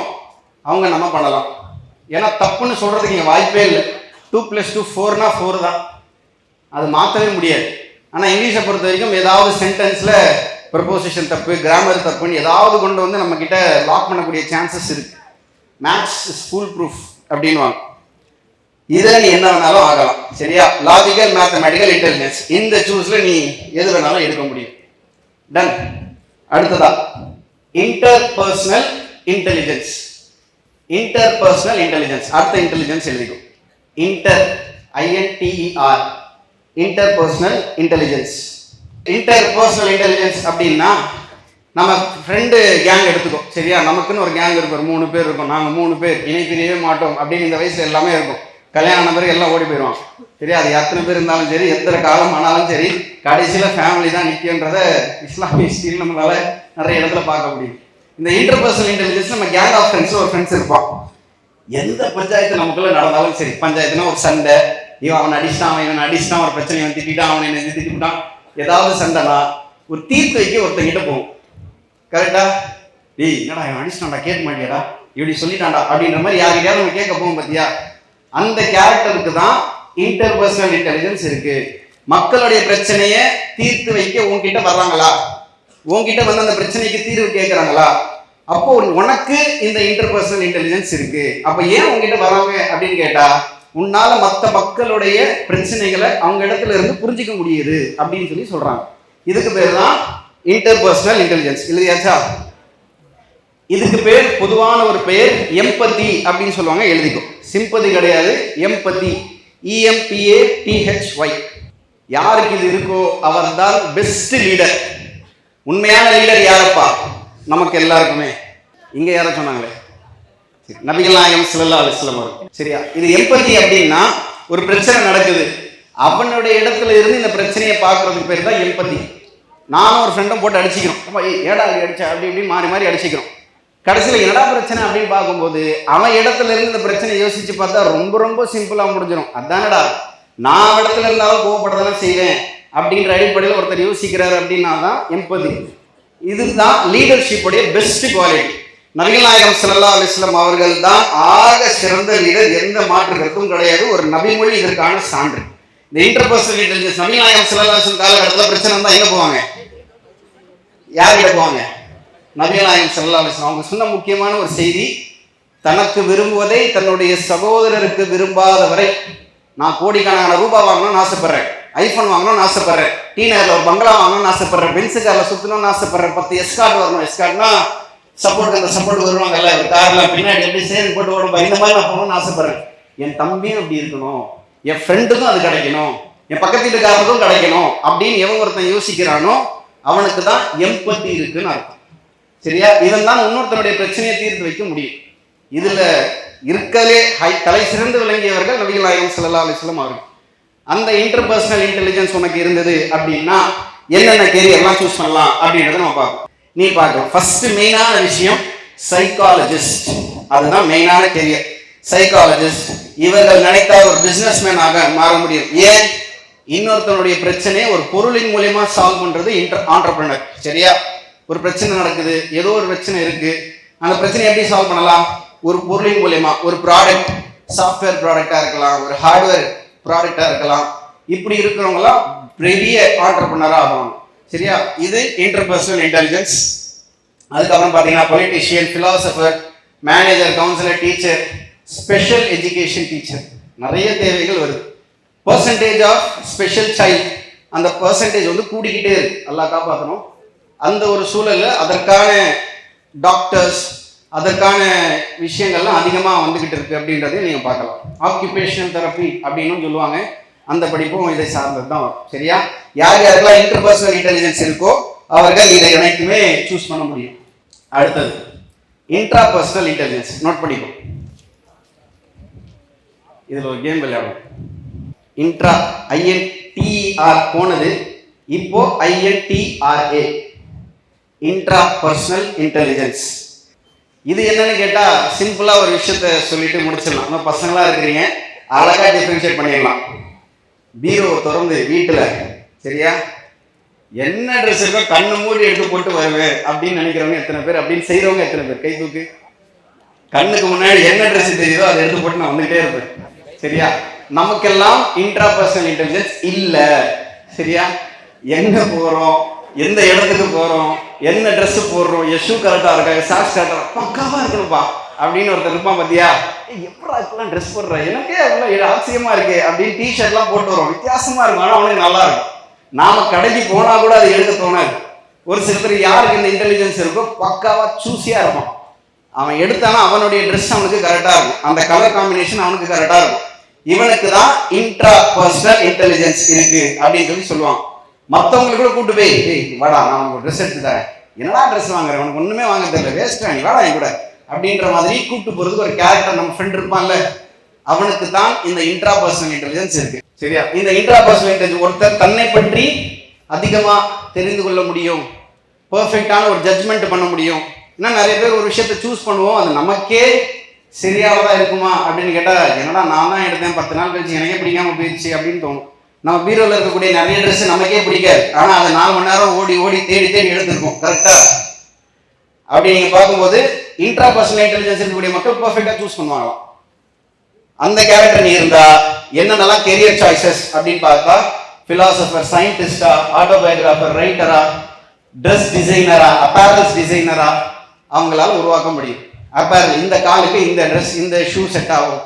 அவங்க நம்ம பண்ணலாம். ஏன்னா தப்புன்னு சொல்றதுக்கு இங்க வாய்ப்பே இல்லை. 2 + 2 4னா 4 தான், அது மாற்றவே முடியாது. ஆனால் இங்கிலீஷை பொறுத்த வரைக்கும் ஏதாவது சென்டென்ஸ்ல ப்ரொபோசிஷன் தப்பு, கிராமர் தப்புன்னு ஏதாவது கொண்டு வந்து நம்ம கிட்ட லாக் பண்ணக்கூடிய சான்சஸ் இருக்கு. மேத்ஸ் இஸ் ஃபுல் ப்ரூஃப் அப்படின்வாங்க. இதில் நீ என்ன வேணாலும் ஆகலாம். சரியா, லாஜிக்கல் மேத்தமேட்டிக்கல் இன்டெலிஜென்ஸ் இந்த சூஸ்ல நீ எது வேணாலும் எடுக்க முடியும். டன். அடுத்ததா இன்டர்பர்சனல் இன்டெலிஜென்ஸ். இன்டர்பர்சனல் இன்டெலிஜென்ஸ், அடுத்த இன்டெலிஜென்ஸ் எழுதிக்கும். INTER interpersonal intelligence. Interpersonal intelligence அப்படின்னா நம்ம ஃப்ரெண்டு கேங் எடுத்துக்கோ. சரியா, நமக்குன்னு ஒரு கேங் இருக்கும், ஒரு 3 பேர் இருக்கும். நாங்கள் 3 பேர் இணை பிரியவே மாட்டோம் அப்படின்னு இந்த வயசுல எல்லாமே இருக்கும். கல்யாணம் ஆன பிறகு எல்லாம் ஓடி போயிடுவாங்க. சரியா, அது எத்தனை பேர் இருந்தாலும் சரி, எத்தனை காலம் ஆனாலும் சரி, கடைசியில ஃபேமிலி தான் நிற்கின்றத இஸ்லாமிய ஹிஸ்டரியில் நம்மளால நிறைய இடத்துல பார்க்க முடியும். இந்த இன்டர்பர்சனல் இன்டெலிஜென்ஸ் நம்ம கேங் ஆஃப் ஃப்ரெண்ட்ஸ், ஒரு ஃப்ரெண்ட்ஸ் இருப்பான். எந்த பஞ்சாயத்து நமக்குள்ள நடந்தாலும் சரி, பஞ்சாயத்துனா ஒரு சண்டை, இவன் அவன் அடிச்சிட்டான், இவன் அடிச்சிட்டான், ஒரு பிரச்சனை அவன் திட்டான், அவன் என்ன திட்டான், ஏதாவது சண்டைனா ஒரு தீர்த்து வைக்க ஒருத்தங்கிட்ட போகும். கரெக்டா? டேய் என்னடா இவன் அடிச்சிட்டான்டா, கேட்க மாட்டியாடா, இப்படி சொல்லிட்டான்டா அப்படின்ற மாதிரி யாருக்கிட்டையாவது நம்ம கேட்க போகும் பார்த்தியா? அந்த கேரக்டருக்கு தான் இன்டர்பர்சனல் இன்டெலிஜென்ஸ் இருக்கு. மக்களுடைய பிரச்சனையை தீர்த்து வைக்க உன்கிட்ட வர்றாங்களா, உன்கிட்ட வந்து அந்த பிரச்சனைக்கு தீர்வு கேட்குறாங்களா, அப்போ உனக்கு இந்த இன்டர்பர்சனல் இன்டெலிஜென்ஸ் இருக்கு. அப்போ ஏன் உங்ககிட்ட வராங்க அப்படின்னு கேட்டா, உன்னால மற்ற மக்களுடைய பிரச்சனைகளை அவங்க இடத்துல இருந்து புரிஞ்சிக்க முடியுது அப்படின்னு சொல்லி சொல்றாங்க. இதுக்கு பேர் தான் இன்டர்பர்சனல் இன்டெலிஜென்ஸ். இல்லையாச்சா? இதுக்கு பேர் பொதுவான ஒரு பெயர் எம்பதி அப்படின்னு சொல்லுவாங்க. எழுதிக்கோ, சிம்பதி கிடையாது, எம்பதி, EMPATHY. யாருக்கு இது இருக்கோ அவர் தான் பெஸ்ட் லீடர். உண்மையான லீடர் யாரப்பா? நமக்கு எல்லாருக்குமே. இங்க யார சொன்னாங்களே, நபிகள் நாயகம் ஸல்லல்லாஹு அலைஹி வஸல்லம் அவர்கள். சரியா? இது எம்பதி அப்படின்னா ஒரு பிரச்சனை நடக்குது, அவனுடைய இடத்துல இருந்து இந்த பிரச்சனையை பார்க்கறதுக்கு பேர் தான் எம்பதி. நானும் ஒரு ஃப்ரெண்டும் போட்டு அடிச்சுக்கிறோம், ஏடா அடிச்சா அப்படி இப்படி மாறி மாறி அடிச்சுக்கிறோம். கடைசியில் என்னடா பிரச்சனை அப்படின்னு பார்க்கும்போது அவன் இடத்துல இருந்து இந்த பிரச்சனையை யோசிச்சு பார்த்தா ரொம்ப ரொம்ப சிம்பிளாக முடிஞ்சிடும். அதானடா நான் இடத்துல இருந்தாலும் கோவப்படதான் செய்வேன் அப்படின்ற அடிப்படையில் ஒருத்தர் யோசிக்கிறாரு அப்படின்னா தான் எம்பதி. இதுதான் லீடர்ஷிப்புடைய பெஸ்ட் குவாலிட்டி. நபிகள் நாயகம் ஸல்லல்லாஹு அலைஹி வஸல்லம் அவர்கள் தான் ஆக சிறந்த லீடர், எந்த மாற்று கருத்தும் கிடையாது. ஒரு நபிமொழி இதற்கான சான்று. இந்த இன்டர்பர்சனல் இன்டெலிஜென்ஸ் நபிகள் நாயகம் ஸல்லல்லாஹு அலைஹி வஸல்லம் காலகட்டத்தில் பிரச்சனை இருந்தால் எங்கே போவாங்க? யார்கிட்ட போவாங்க? நபிகள் நாயகம் ஸல்லல்லாஹு அலைஹி வஸல்லம். அவங்க சொன்ன முக்கியமான ஒரு செய்தி, தனக்கு விரும்புவதை தன்னுடைய சகோதரருக்கு விரும்பாத வரை, நான் கோடிக்கணக்கான ரூபாய் வாங்கணும்னு ஆசைப்படுறேன், ஐஃபோன் வாங்கணும்னு ஆசைப்படுறேன், டீ நகரில் ஒரு பங்களா வாங்கணும்னு ஆசைப்படுறேன், பென்சு காரில் சுற்றணும்னு ஆசைப்படுறேன், 10 எஸ்கார்ட் வரணும், எஸ்கார்ட்னா சப்போர்ட், அந்த சப்போர்ட் வருவாங்கல்ல ஒரு காரில் பின்னாடி எப்படி சேர்ந்து போட்டு ஓடும்பா, இந்த மாதிரி நான் போகணும்னு ஆசைப்படுறேன். என் தம்பியும் அப்படி இருக்கணும், என் ஃப்ரெண்டுக்கும் அது கிடைக்கணும், என் பக்கத்து வீட்டுக்காரருக்கும் கிடைக்கணும் அப்படின்னு எவன் ஒருத்தன் யோசிக்கிறானோ அவனுக்கு தான் எம்பத்தி இருக்குன்னு அர்த்தம். சரியா? இதன் தான் இன்னொருத்தனுடைய பிரச்சனையை தீர்த்து வைக்க முடியும். இதுல இருக்கலே தலை சிறந்து விளங்கியவர்கள் நபிகள் நாயகம் ஸல்லல்லாஹு அலைஹி வஸல்லம் அவர்கள். அந்த இன்டர்பர்சனல் இன்டெலிஜென்ஸ் உனக்கு இருந்தது அப்படின்னா என்னென்ன கேரியர்லாம் சூஸ் பண்ணலாம் அப்படின்றத நம்ம பார்ப்போம். நீ பார்க்கலாம். ஃபர்ஸ்ட் மெயினான விஷயம் சைக்காலஜிஸ்ட். அதுதான் மெயினான கேரியர், சைக்காலஜிஸ்ட். இவர்கள் நினைத்தால் ஒரு பிசினஸ் மேனாக மாற முடியும். ஏன்? இன்னொருத்தனுடைய பிரச்சனையை ஒரு பொருளின் மூலியமா சால்வ் பண்றது ஆண்டர்பிரனர். சரியா? ஒரு பிரச்சனை நடக்குது, ஏதோ ஒரு பிரச்சனை இருக்கு, அந்த பிரச்சனையை எப்படி சால்வ் பண்ணலாம்? ஒரு பொருளின் மூலியமா. ஒரு ப்ராடக்ட், சாஃப்ட்வேர் ப்ராடக்டா இருக்கலாம், ஒரு ஹார்ட்வேர் ப்ராடக்டா இருக்கலாம். இப்படி இருக்கிறவங்களாம் பெரிய ஆண்டர்பிரனரா ஆகுவாங்க. சரியா? இது இன்டர்பர்சனல் இன்டெலிஜென்ஸ். அதுக்கப்புறம் பார்த்தீங்கன்னா politician, philosopher, manager, councillor, teacher, special education teacher. நிறைய தேவைகள் வருது. பர்சன்டேஜ் ஆஃப் ஸ்பெஷல் சைல்டு, அந்த பர்சன்டேஜ் வந்து கூடிக்கிட்டே இருக்கு, நல்லா காப்பாற்றணும். அந்த ஒரு சூழல்ல அதற்கான டாக்டர்ஸ், அதற்கான விஷயங்கள்லாம் அதிகமாக வந்துகிட்டு இருக்கு அப்படின்றதையும் நீங்க பார்க்கலாம். ஆக்குபேஷனல் தெரப்பி அப்படின்னு சொல்லுவாங்க, அந்த படிப்பும் இதை சார்ந்தது தான் வரும். சரியா? யார் யாருக்கெல்லாம் இன்டர்பர்சனல் இன்டெலிஜென்ஸ் இருக்கோ அவர்கள் இதை அனைத்துமே சூஸ் பண்ண முடியும். அடுத்தது இன்ட்ராபர்சனல் இன்டெலிஜென்ஸ். நோட் பண்ணிக்கும், இதுல ஒரு கேம் விளையாடும். இன்ட்ரா, INTR போனது, இப்போ INTRA, இன்ட்ராபர்சனல் இன்டெலிஜென்ஸ். இது என்னன்னு கேட்டா சிம்பிளா ஒரு விஷயத்த சொல்லிட்டு முடிச்சிடலாம். நம்ம பசங்களா இருக்கிறீங்க, அழகா டிஃபரன்ஷியேட் பண்ணிடலாம். பீரோ திறந்து வீட்டுல, சரியா, என்ன ட்ரெஸ் இருக்கோ கண்ணு மூடி எடுத்து போட்டு வருவேன் அப்படின்னு நினைக்கிறவங்க எத்தனை பேர்? அப்படின்னு செய்யறவங்க எத்தனை பேர்? கை தூக்கு. கண்ணுக்கு முன்னாடி என்ன ட்ரெஸ் தெரியுதோ அதை எடுத்து போட்டு நான் வந்துகிட்டே இருப்பேன். சரியா? நமக்கெல்லாம் இன்ட்ராபர்சனல் இன்டெலிஜென்ஸ் இல்ல. சரியா? எங்க போறோம், எந்த இடத்துக்கு போறோம், என்ன ட்ரெஸ் போடுறோம், என் ஷூ கரெக்டா இருக்கா, சாக்ஸ் கரெக்டா, பக்காவா இருக்கணும்பா அப்படின்னு ஒருத்தர் இருப்பான். பாத்தியா, எப்படா இப்பெல்லாம் ட்ரெஸ் போடுற, எனக்கே அவ்வளோ ஆச்சரியமா இருக்கு அப்படின்னு டிஷர்ட்லாம் போட்டு வரும், வித்தியாசமா இருக்கும், ஆனால் அவனுக்கு நல்லா இருக்கும். நாம கடைக்கு போனா கூட அதை எடுக்க தோணாது. ஒரு சில பேர் யாருக்கு இந்த இன்டெலிஜென்ஸ் இருக்கோ பக்காவா சூஸியா இருப்பான். அவன் எடுத்தானா அவனுடைய ட்ரெஸ் அவனுக்கு கரெக்டா இருக்கும், அந்த கலர் காம்பினேஷன் அவனுக்கு கரெக்டா இருக்கும். இவனுக்கு தான் இன்ட்ராபர்சனல் இன்டெலிஜென்ஸ் இருக்கு அப்படின்னு சொல்லி சொல்லுவான். மற்றவங்களுக்கு கூட கூட்டு போய், வாடா நான் உனக்கு ட்ரெஸ் எடுத்து தரேன், என்னடா ட்ரெஸ் வாங்குறேன், உனக்கு ஒண்ணுமே வாங்க தெரியல, வேஸ்டா, நீ வாடா என் கூட அப்படின்ற மாதிரி கூட்டு போறதுக்கு ஒரு கேரக்டர் நம்ம ஃப்ரெண்ட் இருப்பான்ல, அவனுக்கு தான் இந்த இன்ட்ராபர்சனல் இன்டெலிஜென்ஸ் இருக்கு. சரியா? இந்த இன்ட்ராபர்சனல் இன்டெலிஜென்ஸ் ஒருத்தர் தன்னை பற்றி அதிகமா தெரிந்து கொள்ள முடியும், பெர்ஃபெக்டான ஒரு ஜட்ஜ்மெண்ட் பண்ண முடியும். ஏன்னா நிறைய பேர் ஒரு விஷயத்தை சூஸ் பண்ணுவோம், அது நமக்கே சரியாவதான் இருக்குமா அப்படின்னு கேட்டா, என்னடா நான் தான் எடுத்தேன் 10 நாள் கழிச்சு எனக்கே பிடிக்காம போயிடுச்சு அப்படின்னு தோணும். நம்ம பீரோல இருக்கக்கூடிய நிறைய ட்ரெஸ் நமக்கே பிடிக்காது, ஆனா அதை 4 மணி நேரம் ஓடி ஓடி தேடி தேடி எடுத்திருக்கோம். கரெக்டா? அப்படி நீங்க பார்க்கும்போது இன்ட்ரா பர்சனல் இன்டெலிஜென்ஸ் இருக்கக்கூடிய மக்கள் பெர்ஃபெக்டா சூஸ் பண்ணுவாங்களாம். அந்த கேரக்டர் நீ இருந்தா என்னென்னலாம் கெரியர் சாய்ஸஸ் அப்படின்னு பார்த்தா, பிலாசபர், சயின்டிஸ்டா, ஆட்டோபயோகிராஃபர், ரைட்டரா, ட்ரெஸ் டிசைனரா, அப்பேரல்ஸ் டிசைனரா அவங்களால உருவாக்க முடியும். அப்பேரல், இந்த காலுக்கு இந்த ட்ரெஸ், இந்த ஷூ செட் ஆகும்,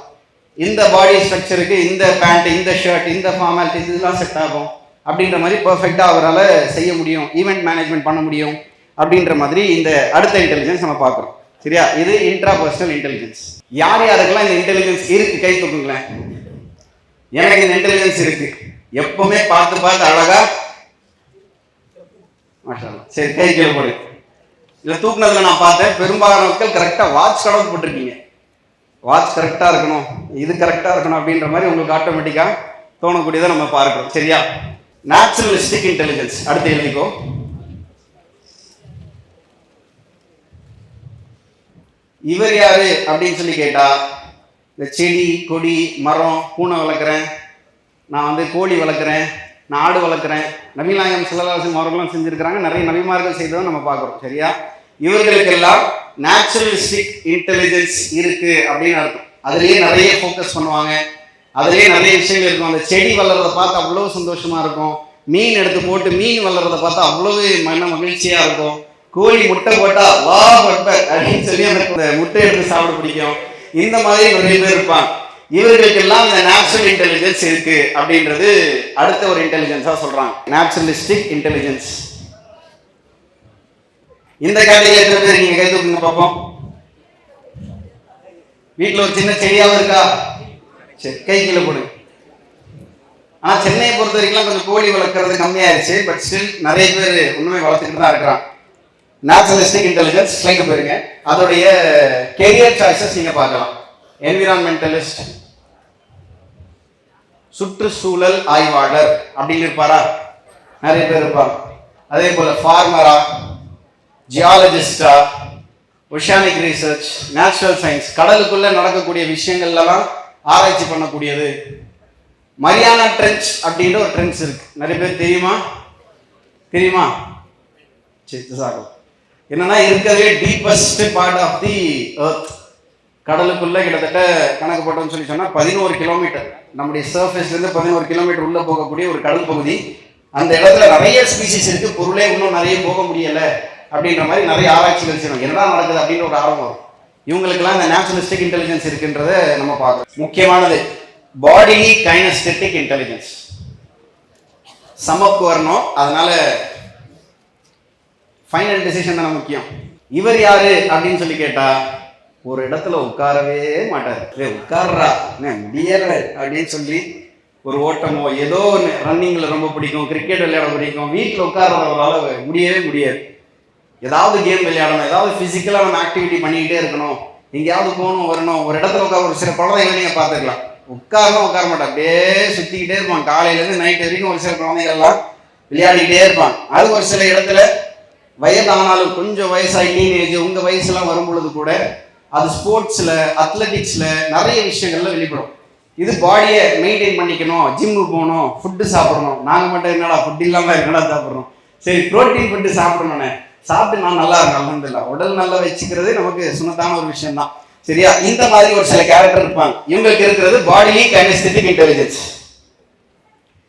இந்த பாடி ஸ்ட்ரக்சருக்கு இந்த பேண்ட், இந்த ஷர்ட், இந்த ஃபார்மாலிட்டி இதெல்லாம் செட் ஆகும் அப்படின்ற மாதிரி பெர்ஃபெக்டா அவரால் செய்ய முடியும். ஈவெண்ட் மேனேஜ்மெண்ட் பண்ண முடியும் அப்படின்ற மாதிரி இந்த அடுத்த இன்டெலிஜென்ஸ் நம்ம பார்க்குறோம். சரியா? இது இன்ட்ரா பர்சனல் இன்டெலிஜென்ஸ். யார் யாருக்கெல்லாம் இந்த இன்டெலிஜென்ஸ் இருக்கு கை தூக்குங்களேன். எனக்கு இந்த இன்டெலிஜென்ஸ் இருக்கு. எப்பவுமே பார்த்து பார்த்து அழகா மாஷாஅல்லாஹ். சரி, கை கீழே போடு. இல்லை தூக்குனதுல நான் பார்த்தேன், பெரும்பாலான மக்கள் கரெக்டாக வாட்ச் கடவுள் போட்டிருக்கீங்க. வாட்ச் கரெக்டாக இருக்கணும், இது கரெக்டாக இருக்கணும் அப்படின்ற மாதிரி உங்களுக்கு ஆட்டோமேட்டிக்காக தோணக்கூடியதை நம்ம பார்க்கிறோம். சரியா? நேச்சுரலிஸ்டிக் இன்டெலிஜென்ஸ் அடுத்து எழுதிக்கோ. இவர் யாரு அப்படின்னு சொல்லி கேட்டா, இந்த செடி கொடி மரம் பூனை வளர்க்குறேன், நான் வந்து கோழி வளர்க்குறேன், நான் ஆடு வளர்க்குறேன், நபிநாயகம் ஸல்லல்லாஹு அலைஹி வஸல்லம் அவர்களும் செஞ்சிருக்கிறாங்க, நிறைய நபிமார்கள் செய்ததை நம்ம பார்க்குறோம். சரியா? இவர்களுக்கெல்லாம் நேச்சுரலிஸ்டிக் இன்டெலிஜென்ஸ் இருக்கு அப்படின்னு அர்த்தம். அதுலேயே நிறைய ஃபோக்கஸ் பண்ணுவாங்க, அதுலேயே நிறைய விஷயங்கள் இருக்கும். அந்த செடி வளர்றதை பார்த்து அவ்வளோ சந்தோஷமா இருக்கும், மீன் எடுத்து போட்டு மீன் வளர்றதை பார்த்தா அவ்வளவு மகிழ்ச்சியா இருக்கும், கோழி முட்டை போட்டா வா பட்பர் அப்படின்னு சொல்லி அந்த முட்டை எடுத்து சாப்பிட பிடிக்கும். இந்த மாதிரி நிறைய பேர் இருப்பாங்க. இவர்களுக்கெல்லாம் இந்த நேச்சுரல் இன்டெலிஜென்ஸ் இருக்கு அப்படின்றது அடுத்த ஒரு இன்டெலிஜென்ஸா சொல்றாங்க, நேச்சுரலிஸ்டிக் இன்டெலிஜென்ஸ். இந்த கேட்டகரி எத்தனை பேர் நீங்க கை தூக்குங்க பார்ப்போம். வீட்டில் ஒரு சின்ன செடியாவும் இருக்கா? சரி, கை கீழே போடு. ஆனா சென்னையை பொறுத்த வரைக்கும் கொஞ்சம் கோழி வளர்க்கறது கம்மியாயிருச்சு, பட் ஸ்டில் நிறைய பேர் உண்மை வளர்த்துக்கிட்டு தான் இருக்கிறான். நேச்சுரலிஸ்டிக் இன்டெலிஜென்ஸ் ஸ்லைடு போயிருங்க. அதோடைய கெரியர் சாய்ஸஸ் நீங்க பார்க்கலாம். என்விரான்மெண்டலிஸ்ட், சுற்றுச்சூழல் ஆய்வாளர் அப்படின்னு இருப்பாரா? நிறைய பேர் இருப்பாங்க. அதே போல ஃபார்மரா, ஜியாலஜிஸ்டா, ஒஷானிக் ரிசர்ச், நேச்சுரல் சயின்ஸ், கடலுக்குள்ள நடக்கக்கூடிய விஷயங்கள்லாம் ஆராய்ச்சி பண்ணக்கூடியது. மரியானா ட்ரென்ச் அப்படின்ற ஒரு ட்ரென்ச் இருக்கு, நிறைய பேர் தெரியுமா? தெரியுமா? என்னன்னா இருக்கிறதே deepest part of the earth. கடலுக்குள்ள கிட்டத்தட்ட கணக்கு போட்டோம்னு சொல்லி சொன்னா 11 கிலோமீட்டர், நம்முடைய சர்ஃபேஸ்ல இருந்து 11 கிலோமீட்டர் உள்ள போகக்கூடிய ஒரு கடல் பகுதி. அந்த இடத்துல நிறைய ஸ்பீசிஸ் இருக்கு, பொருளே இன்னும் நிறைய போக முடியல அப்படின்ற மாதிரி நிறைய ஆராய்ச்சிகள் செய்யணும். என்னதான் நடக்குது அப்படின்னு ஒரு ஆர்வம் வரும். இவங்களுக்கெல்லாம் இந்த நேச்சுரலிஸ்டிக் இன்டெலிஜென்ஸ் இருக்குன்றத நம்ம பார்க்கறோம். முக்கியமானது பாடிலி கைனஸ்தெட்டிக் இன்டெலிஜென்ஸ். சமப்பு வரணும், அதனால ஃபைனல் டிசிஷன் தானே முக்கியம். இவர் யாரு அப்படின்னு சொல்லி கேட்டா, ஒரு இடத்துல உட்காரவே மாட்டார். உட்கார்றா முடியற அப்படின்னு சொல்லி ஒரு ஓட்டமோ ஏதோ ஒன்று, ரன்னிங்ல ரொம்ப பிடிக்கும், கிரிக்கெட் விளையாட பிடிக்கும், வீட்டில் உட்கார்றவரால முடியவே முடியாது. ஏதாவது கேம் விளையாடணும், ஏதாவது பிசிக்கலா நம்ம ஆக்டிவிட்டி பண்ணிக்கிட்டே இருக்கணும், எங்கேயாவது போகணும் வரணும். ஒரு இடத்துல உட்கார, ஒரு சில குழந்தைகளை நீங்க பார்த்துக்கலாம், உட்காரணும் உட்கார மாட்டான், அப்படியே சுத்திக்கிட்டே இருப்பான். காலையிலேருந்து நைட் வரைக்கும் ஒரு சில குழந்தைகள்லாம் விளையாடிக்கிட்டே இருப்பான். அது ஒரு சில இடத்துல வயதானாலும், கொஞ்சம் வயசாகி டீனேஜ் உங்க வயசுலாம் வரும் பொழுது கூட அது ஸ்போர்ட்ஸ்ல, அத்லெட்டிக்ஸ்ல நிறைய விஷயங்கள்ல வெளிப்படும். இது பாடியை மெயின்டைன் பண்ணிக்கணும், ஜிம்மு போகணும், ஃபுட்டு சாப்பிடணும். நாங்கள் மட்டும் என்னடா ஃபுட் இல்லாமல் என்னடா சாப்பிட்றோம், சரி புரோட்டீன் ஃபுட்டு சாப்பிடணும்னே, சாப்பிட்டு நான் நல்லா இருக்கேன் அல்ஹம்துலில்லாஹ். உடல் நல்லா வச்சுக்கிறது நமக்கு சுனத்தான ஒரு விஷயம் தான். சரியா? இந்த மாதிரி ஒரு சில கேரக்டர் இருப்பாங்க. இவங்களுக்கு இருக்கிறது பாடிலி கைனஸ்தெட்டிக் இன்டெலிஜென்ஸ்.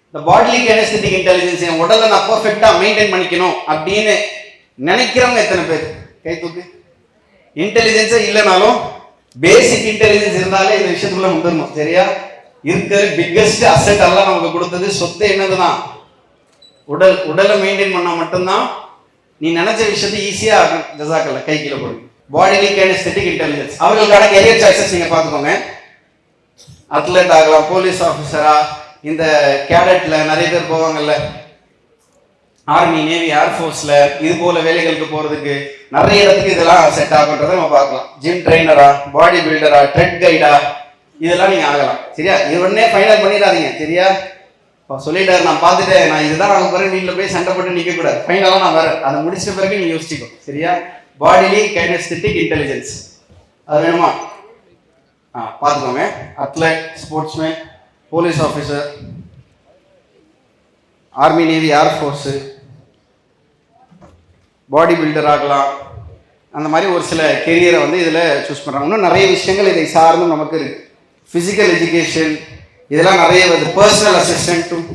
இந்த பாடிலி கைனஸ்தெட்டிக் இன்டெலிஜென்ஸ், என் உடலை நான் பர்ஃபெக்டா மெயின்டைன் பண்ணிக்கணும் அப்படின்னு நினைக்கிறவங்க எத்தனை பேர் கை தூக்கு. இன்டெலிஜென்ஸே இல்லைனாலும் பேசிக் இன்டெலிஜென்ஸ் இருந்தாலே இந்த விஷயத்துக்குள்ள வந்துடணும். சரியா? இருக்கிற பிக்கஸ்ட் அசெட் எல்லாம் நமக்கு கொடுத்தது சொத்து என்னதுதான் உடல். உடலை மெயின்டைன் பண்ணா மட்டும்தான் நீ நினைச்ச விஷயத்தை ஈஸியா ஆகும். ஜஸாக்கல்ல கை கீழே போடுங்க. Bodily kinesthetic intelligence. அவர்களுக்கான கெரியர் சாய்ஸஸ் நீங்க பார்த்துக்கோங்க. அத்லெட் ஆகலாம், போலீஸ் ஆஃபீஸரா, இந்த கேடட்ல நிறைய பேர் போவாங்கல்ல, ஆர்மி, நேவி, ஏர்ஃபோர்ஸ்ல இது போல வேலைகளுக்கு போறதுக்கு நிறைய இடத்துக்கு இதெல்லாம் செட் ஆகுன்றதை நம்ம பார்க்கலாம். ஜிம் ட்ரைனரா, பாடி பில்டரா, ட்ரெட் கைடா, இதெல்லாம் நீங்க ஆகலாம். சரியா? இது உடனே ஃபைனல் பண்ணிடாதீங்க. சரியா? சொல்லிட்டாரு, நான் பார்த்துட்டேன், நான் இதுதான் ஆக போறேன், வீட்டில் போய் சண்டை போட்டு நிற்க கூடாது. ஃபைனலாக நான் வரேன், அதை முடிச்ச பிறகு நீங்க யோசிச்சுக்கோ. சரியா? பாடிலி கைனஸ்தெட்டிக் இன்டெலிஜென்ஸ் அது வேணுமா? பார்த்துக்கோங்க. Athlete, sportsman, police officer, army, navy, air force, body builder ஆகலாம். அந்த மாதிரி ஒரு சில கெரியரை வந்து இதில் சூஸ் பண்ணுறாங்க. இன்னும் நிறைய விஷயங்கள் இதை சார்ந்தும் நமக்கு இருக்குது. ஃபிசிக்கல் எஜுகேஷன் இதெல்லாம் நிறைய வருது. பர்சனல் அசிஸ்டன்ட்டும்.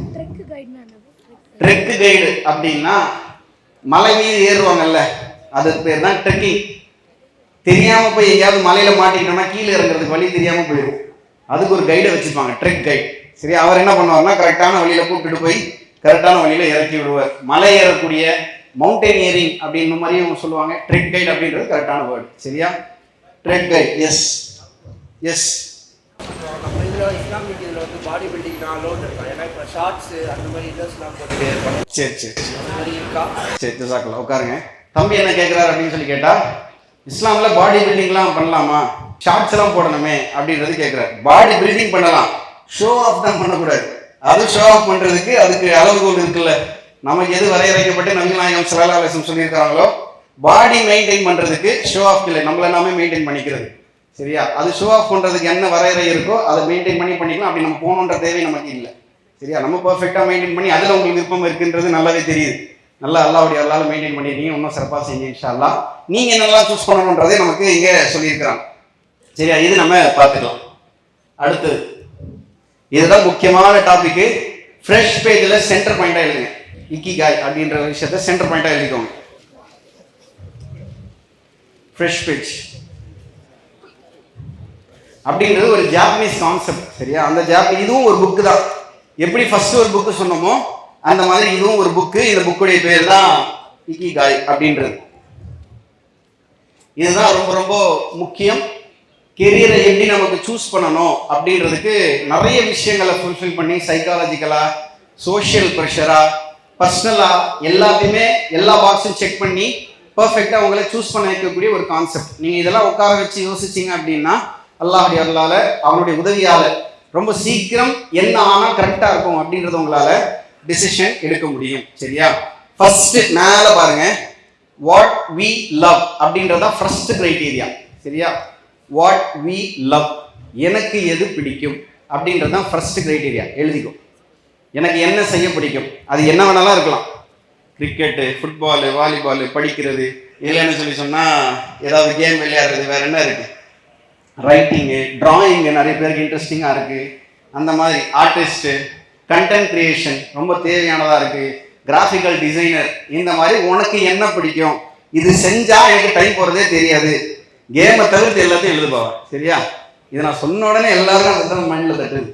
ட்ரெக் கைடு அப்படின்னா மலை மீது ஏறுவாங்கல்ல, அதுக்கு பேர் தான் ட்ரெக்கிங். தெரியாமல் போய் எங்கேயாவது மலையில் மாட்டிக்கிட்டோம்னா கீழே இறங்குறதுக்கு வழி தெரியாமல் போயிடும். அதுக்கு ஒரு கைடை வச்சுப்பாங்க, ட்ரெக் கைடு. சரி, அவர் என்ன பண்ணுவார்னா கரெக்டான வழியில் கூப்பிட்டுட்டு போய் கரெக்டான வழியில் இறக்கி விடுவார். மலை ஏறக்கூடிய மவுண்டெயினியரிங் அப்படின்னு மாதிரி அவங்க சொல்லுவாங்க. ட்ரெக் கைடு அப்படின்றது கரெக்டான வேர்டு. சரியா? Trek guide. Yes yes. நம்ம இதில் இஸ்லாமிக் இதில் வந்து பாடி பில்டிங் நான் லோன் இருக்கேன். ஏன்னா இப்போ ஷார்ட்ஸு அந்த மாதிரி இன்ட்ரெஸ்ட்லாம் போட்டுட்டே இருப்பாங்க. சரி சரி அந்த மாதிரி இருக்கா? சரி, ஜஸாக்கல்லாஹ். உட்காருங்க. தம்பி என்ன கேட்குறாரு அப்படின்னு சொல்லி கேட்டால், இஸ்லாமில் பாடி பில்டிங்லாம் பண்ணலாமா, ஷார்ட்ஸ் எல்லாம் போடணுமே அப்படின்றது கேட்குறாரு. பாடி பில்டிங் பண்ணலாம், ஷோ ஆஃப் தான் பண்ணக்கூடாது. அது ஷோ ஆஃப் பண்ணுறதுக்கு அதுக்கு அளவுகோல் இருக்குல்ல. நமக்கு எது வரையறைக்கப்பட்டு நபிகள் நாயகம் ஸல்லல்லாஹு அலைஹி வஸல்லம் சொல்லியிருக்காங்களோ, பாடி மெயின்டைன் பண்ணுறதுக்கு ஷோ ஆஃப் இல்லை, நம்மளை நாமே மெயின்டைன் பண்ணிக்கிறது. சரியா? அது ஷோ ஆஃப் பண்ணுறதுக்கு என்ன வரையறை இருக்கோ அதை மெயின்டைன் பண்ணிக்கலாம். அப்படி நம்ம போகணுன்ற தேவை நமக்கு இல்லை. சரியா? நம்ம பர்ஃபெக்டாக மெயின்டைன் பண்ணி அதில் உங்களுக்கு விருப்பம் இருக்குன்றது நல்லாவே தெரியுது. நல்லா அல்லாஹ்வுடைய அருளால மெயின்டைன் பண்ணிருக்கீங்க. இன்னும் சிறப்பாக செஞ்சு இன்ஷா அல்லாஹ் நீங்க என்னெல்லாம் சூஸ் பண்ணணுன்றதே நமக்கு இங்கே சொல்லியிருக்கிறாங்க. சரியா? இது நம்ம பார்த்துக்கலாம். அடுத்தது இதுதான் முக்கியமான டாபிக். ஃப்ரெஷ் பேஜில் சென்டர் பாயிண்டாக எழுதுங்க. இக்கிகாய் அப்படின்ற விஷயத்தை சென்டர் பாயிண்டாக எழுதிக்கோங்க. ஃப்ரெஷ் பேஜ் அப்படின்றது ஒரு ஜாப்பனீஸ் கான்செப்ட். சரியா? அந்த இதுவும் ஒரு புக்கு தான். எப்படி ஃபர்ஸ்ட் ஒரு புக்கு சொன்னோமோ அந்த மாதிரி இதுவும் ஒரு புக்கு. இந்த புக்குடைய பேர் தான் இக்கிகாய் அப்படின்றது. இதுதான் ரொம்ப ரொம்ப முக்கியம். கெரியரை எப்படி நமக்கு சூஸ் பண்ணணும் அப்படின்றதுக்கு நிறைய விஷயங்களை ஃபுல்ஃபில் பண்ணி, சைக்காலஜிக்கலா, சோஷியல் ப்ரெஷரா, பர்சனலா, எல்லாத்தையுமே எல்லா பாக்ஸும் செக் பண்ணி பர்ஃபெக்டாக உங்களை சூஸ் பண்ண வைக்கக்கூடிய ஒரு கான்செப்ட். நீங்கள் இதெல்லாம் உட்கார வச்சு யோசிச்சிங்க அப்படின்னா அல்லாஹ்வுடைய அருளால, அவனுடைய உதவியால ரொம்ப சீக்கிரம் என்ன ஆனால் கரெக்டாக இருக்கும் அப்படின்றத உங்களால டிசிஷன் எடுக்க முடியும். சரியா? ஃபர்ஸ்ட் மேலே பாருங்க, வாட் வி லவ் அப்படின்றதா ஃபர்ஸ்ட் கிரைட்டீரியா. சரியா? வாட் வி லவ், எனக்கு எது பிடிக்கும் அப்படின்றது தான் ஃபர்ஸ்ட் கிரைட்டீரியா. எழுதிக்கோ. எனக்கு என்ன செய்ய பிடிக்கும், அது என்ன வேணாலும் இருக்கலாம். கிரிக்கெட்டு, ஃபுட்பாலு, வாலிபாலு, படிக்கிறது, இல்லைன்னு சொல்லி சொன்னால் ஏதாவது கேம் விளையாடுறது, வேற என்ன இருக்குது, ரைட்டிங்கு, டிராயிங்கு நிறைய பேருக்கு இன்ட்ரெஸ்டிங்காக இருக்குது. அந்த மாதிரி ஆர்டிஸ்ட்டு, கண்டென்ட் கிரியேஷன் ரொம்ப தேவையானதாக இருக்குது, கிராஃபிக்கல் டிசைனர், இந்த மாதிரி உனக்கு என்ன பிடிக்கும், இது செஞ்சால் எனக்கு டைம் போகிறதே தெரியாது, கேமை தவிர்த்து எல்லாத்தையும் எழுதுபாவா. சரியா? இதை நான் சொன்ன உடனே எல்லாரும் அந்த மைண்டில் தட்டுது.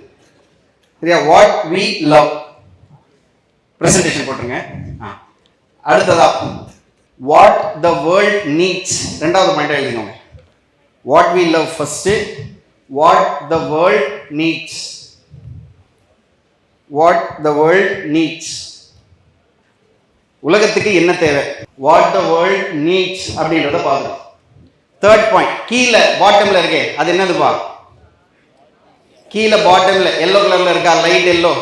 சரியா? வாட் வி லவ் ப்ரெசன்டேஷன் போட்டுருங்க. அடுத்ததா வாட் த வேர்ல்ட் நீட்ஸ், ரெண்டாவது பாயிண்டாக எழுதிக்கோங்க. What we love first, what the world needs, what the world needs, உலகத்துக்கு என்ன தேவை, வாட் த வேர்ல்ட் நீட்ஸ் அப்படின்றத பார்க்கணும். தேர்ட் பாயிண்ட் கீழே பாட்டம்ல இருக்கே, அது என்னதுப்பா? கீழே பாட்டம்ல எல்லோ கலர்ல இருக்கா, light yellow,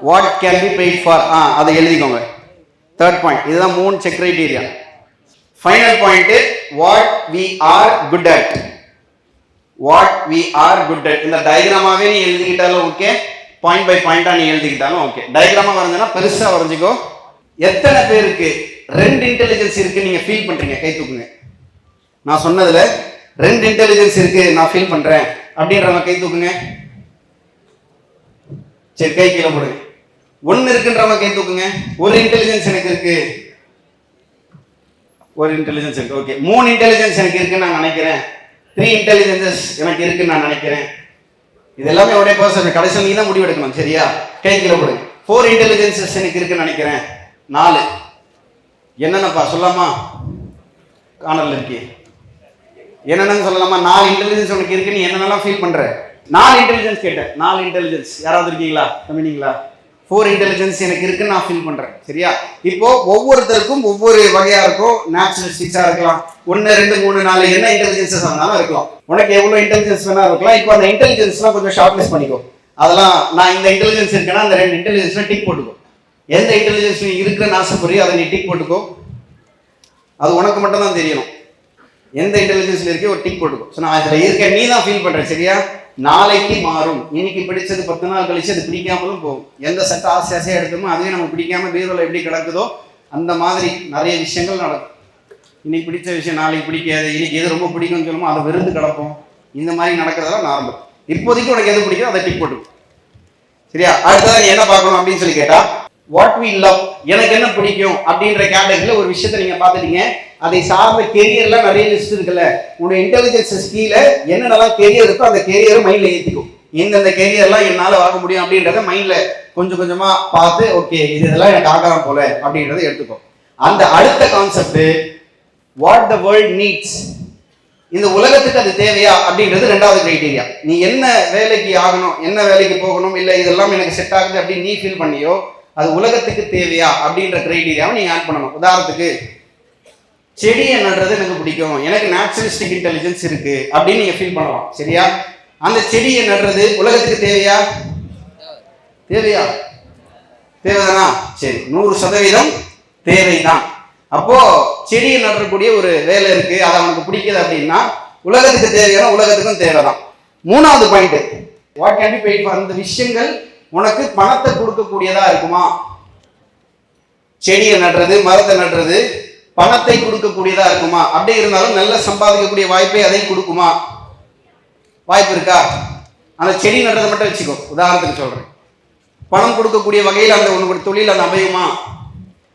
what can be paid for, அதை எழுதிக்கோங்க. Third point. இதுதான் 3 check criteria. Final point what we are good at, what we are good at. இந்த டயக்ராமாவே நீ எழுதிக்கிட்டாலும் ஓகே, பாயிண்ட் பை பாயிண்டா நீ எழுதிக்கிட்டாலும் ஓகே. டயக்ராமா வரைஞ்சனா பெருசா வரைஞ்சிக்கோ. எத்தனை பேருக்கு 2 இன்டெலிஜென்ஸ் இருக்கு நீங்க ஃபீல் பண்றீங்க? கை தூக்குங்க. நான் சொன்னதுல 2 இன்டெலிஜென்ஸ் இருக்கு நான் ஃபீல் பண்றேன் அப்படின்றவங்க கை தூக்குங்க. சரி, கை கீழே போடுங்க. 1 இருக்குன்றவங்க கை தூக்குங்க. 1 இன்டெலிஜென்ஸ் எனக்கு இருக்கு, 1 இன்டெலிஜென்ஸ் இருக்கு. ஓகே, 3 இன்டெலிஜென்ஸ் எனக்கு இருக்குன்னு நான் நினைக்கிறேன், 3 இன்டெலிஜென்சஸ் எனக்கு இருக்குன்னு நான் நினைக்கிறேன். இது எல்லாமே ஒரே பர்சன், கடைசியில் நீ தான் முடிவு எடுக்கணும். சரியா? கை கீழே போடுங்க. 4 இன்டெலிஜென்சஸ் எனக்கு இருக்குன்னு நினைக்கிறேன். 4 என்னென்னப்பா சொல்லாமா? காணல இருக்கே, என்னென்னு சொல்லலாமா? 4 இன்டெலிஜென்ஸ் உனக்கு இருக்கு, நீ என்னென்னலாம் ஃபீல் பண்ற? 4 இன்டெலிஜென்ஸ் கேட்டேன். 4 இன்டெலிஜென்ஸ் யாராவது இருக்கீங்களா? கம்மிங்களா? 4 இன்டெலிஜென்ஸ் எனக்கு இருக்குன்னு நான் ஃபீல் பண்றேன். சரியா? இப்போ ஒவ்வொருத்தருக்கும் ஒவ்வொரு வகையா இருக்கும். நேச்சுரலிஸ்டிக்ஸா இருக்கலாம், 1 2 3 4 என்ன இன்டெலிஜென்சஸ் ஆனாலும் இருக்கலாம். உனக்கு எவ்வளவு இன்டெலிஜென்ஸ் வேணா இருக்கலாம். இப்போ அந்த இன்டெலிஜென்ஸ்லாம் கொஞ்சம் ஷார்ட் லிஸ்ட் பண்ணிக்கோ. அதெல்லாம் நான் இந்த இன்டெலிஜென்ஸ் இருக்குன்னா அந்த 2 இன்டெலிஜென்ஸ்ல டிக் போட்டுக்கோ. எந்த இன்டெலிஜென்ஸ் நீ இருக்கிறன்னு ஆசைப்படுறியோ அதை நீ டிக் போட்டுக்கோ. அது உனக்கு மட்டும் தான் தெரியணும். எந்த இன்டெலிஜென்ஸ்ல இருக்கே ஒரு டிக் போட்டுக்கும். ஸோ நான் இதில் இருக்க நீ தான் ஃபீல் பண்ற, சரியா? நாளைக்கு மாறும். இன்னைக்கு பிடிச்சது 10 நாள் கழிச்சு அது பிடிக்காமலும் போகும். எந்த சட்டை ஆசையாக எடுத்தோமோ அதுவே நம்ம பிடிக்காம பீரோல எப்படி கிடக்குதோ அந்த மாதிரி நிறைய விஷயங்கள் நடக்கும். இன்னைக்கு பிடிச்ச விஷயம் நாளைக்கு பிடிக்காது, இன்னைக்கு எது ரொம்ப பிடிக்கும்னு சொல்லுமோ அதை வெறுத்து கிடப்போம். இந்த மாதிரி நடக்கிறதெல்லாம் நார்மல். இப்போதைக்கு உனக்கு எது பிடிக்கும் அதை டிக் போட்டுக்கும், சரியா? அடுத்ததான் என்ன பார்க்கணும் அப்படின்னு சொல்லி கேட்டா, வாட் வி லவ், எனக்கு என்ன பிடிக்கும் அப்படின்ற கேட்டகரியில் ஒரு விஷயத்தை நீங்க பார்த்துட்டீங்க. அதை சார்ந்த கெரியர்லாம் நிறைய லிஸ்ட் இருக்குல்ல. உங்களுடைய இன்டெலிஜென்ஸ் கீழே என்னென்னலாம் கெரியர் இருக்கோ அந்த கெரியரை மைண்ட்ல ஏற்றிக்கும். இந்த கெரியர்லாம் என்னால் ஆக முடியும் அப்படின்றத மைண்ட்ல கொஞ்சம் கொஞ்சமா பார்த்து, ஓகே இதெல்லாம் எனக்கு ஆகலாம் போல அப்படின்றத எடுத்துக்கும். அந்த அடுத்த concept what the world needs, இந்த உலகத்துக்கு அது தேவையா அப்படின்றது ரெண்டாவது கிரைட்டீரியா. நீ என்ன வேலைக்கு ஆகணும், என்ன வேலைக்கு போகணும், இல்லை இதெல்லாம் எனக்கு செட் ஆகுது அப்படின்னு நீ ஃபீல் பண்ணியோ அது உலகத்துக்கு தேவையா அப்படின்ற கிரைட்டீரியாவை நீங்க ஆட் பண்ணணும். உதாரணத்துக்கு செடியை நடுறது எனக்கு பிடிக்கும், எனக்கு நேச்சுரலிஸ்டிக் இன்டெலிஜென்ஸ் இருக்கு அப்படின்னு நீங்க ஃபீல் பண்ணலாம், சரியா? அந்த செடியை நடுறது உலகத்துக்கு தேவையா? தேவையா? தேவைதானா? சரி, 100% தேவைதான். அப்போ செடியை நடக்கூடிய ஒரு வேலை இருக்கு, அது அவனுக்கு பிடிக்குது அப்படின்னா உலகத்துக்கு தேவையான உலகத்துக்கும் தேவைதான். மூணாவது point, what can be paid for, அந்த விஷயங்கள் உனக்கு பணத்தை கொடுக்கக்கூடியதா இருக்குமா? செடியை நடுறது, மரத்தை நடுறது பணத்தை கொடுக்கக்கூடியதா இருக்குமா? அப்படி இருந்தாலும் நல்ல சம்பாதிக்கக்கூடிய வாய்ப்பை அதை கொடுக்குமா? வாய்ப்பு இருக்கா? அந்த செடி நடுறதை மட்டும் வச்சுக்கோ, உதாரணத்துக்கு சொல்றேன். பணம் கொடுக்கக்கூடிய வகையில் அந்த உன்னோட தொழில் அது அமையுமா?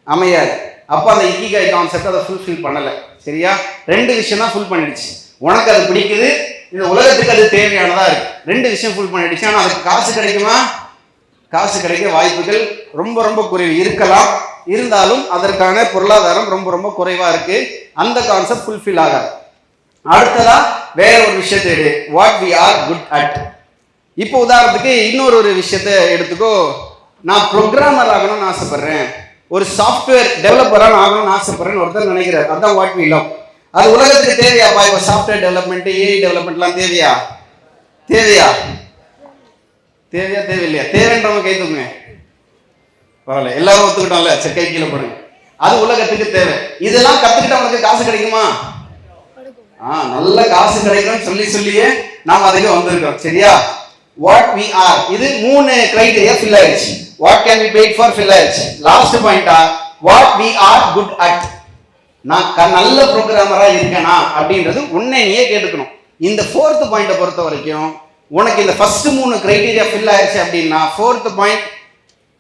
அமையாது. அப்போ அந்த இக்கிகாய் கான்செப்ட் அதை ஃபுல்ஃபில் பண்ணலை, சரியா? ரெண்டு விஷயம் தான் ஃபுல் பண்ணிடுச்சு. உனக்கு அது பிடிக்குது, இந்த உலகத்துக்கு அது தேவையானதா இருக்கு. ரெண்டு விஷயம் ஃபுல் பண்ணிடுச்சு. ஆனால் அதுக்கு காசு கிடைக்குமா? காசு கிடைக்க வாய்ப்புகள் ரொம்ப ரொம்ப குறைவு. இருக்கலாம், இருந்தாலும் அதற்கான பொருளாதாரம் ரொம்ப ரொம்ப குறைவா இருக்கு. அந்த கான்செப்ட் ஃபுல்ஃபில் ஆகாது. அடுத்ததா வேற ஒரு விஷயத்தை எடு, what we are good at. இப்போ உதாரணத்துக்கு இன்னொரு விஷயத்தை எடுத்துக்கோ. நான் ப்ரோக்ராமர் ஆகணும்னு ஆசைப்படுறேன், ஒரு சாஃப்ட்வேர் டெவலப்பராக ஆகணும்னு ஆசைப்படுறேன்னு ஒருத்தர் நினைக்கிறார். அதுதான் வாட் வி லவ். அது உலகத்துக்கு தேவையாப்பா? இப்போ சாஃப்ட்வேர் டெவலப்மெண்ட், ஏஐ டெவலப்மெண்ட்லாம் தேவையா? தேவையா? தேவையா தேவையில்லையா? தேவைன்றவங்க கை தூக்குங்க. பரவாயில்ல, எல்லாரும் ஒத்துக்கிட்டோம்ல, சரி கை கீழே போடுங்க. அது உலகத்துக்கு தேவை. இதெல்லாம் கத்துக்கிட்ட உனக்கு காசு கிடைக்குமா? நல்ல காசு கிடைக்கும்னு சொல்லியே நாம் அதுக்கு வந்திருக்கோம், சரியா? வாட் வி ஆர், இது 3 கிரைட்டீரியா ஃபில் ஆயிடுச்சு. What can be paid for fill ஆயிடுச்சு. லாஸ்ட் பாயிண்டா what we are good at. நான் நல்ல ப்ரோக்ராமரா இருக்கேனா அப்படின்றது உன்னை நீயே கேட்டுக்கணும். இந்த 4th பாயிண்டை பொறுத்த வரைக்கும் உனக்கு இந்த ஃபர்ஸ்ட் 3 கிரைட்டீரியா ஃபில் ஆயிடுச்சு அப்படின்னா 4th point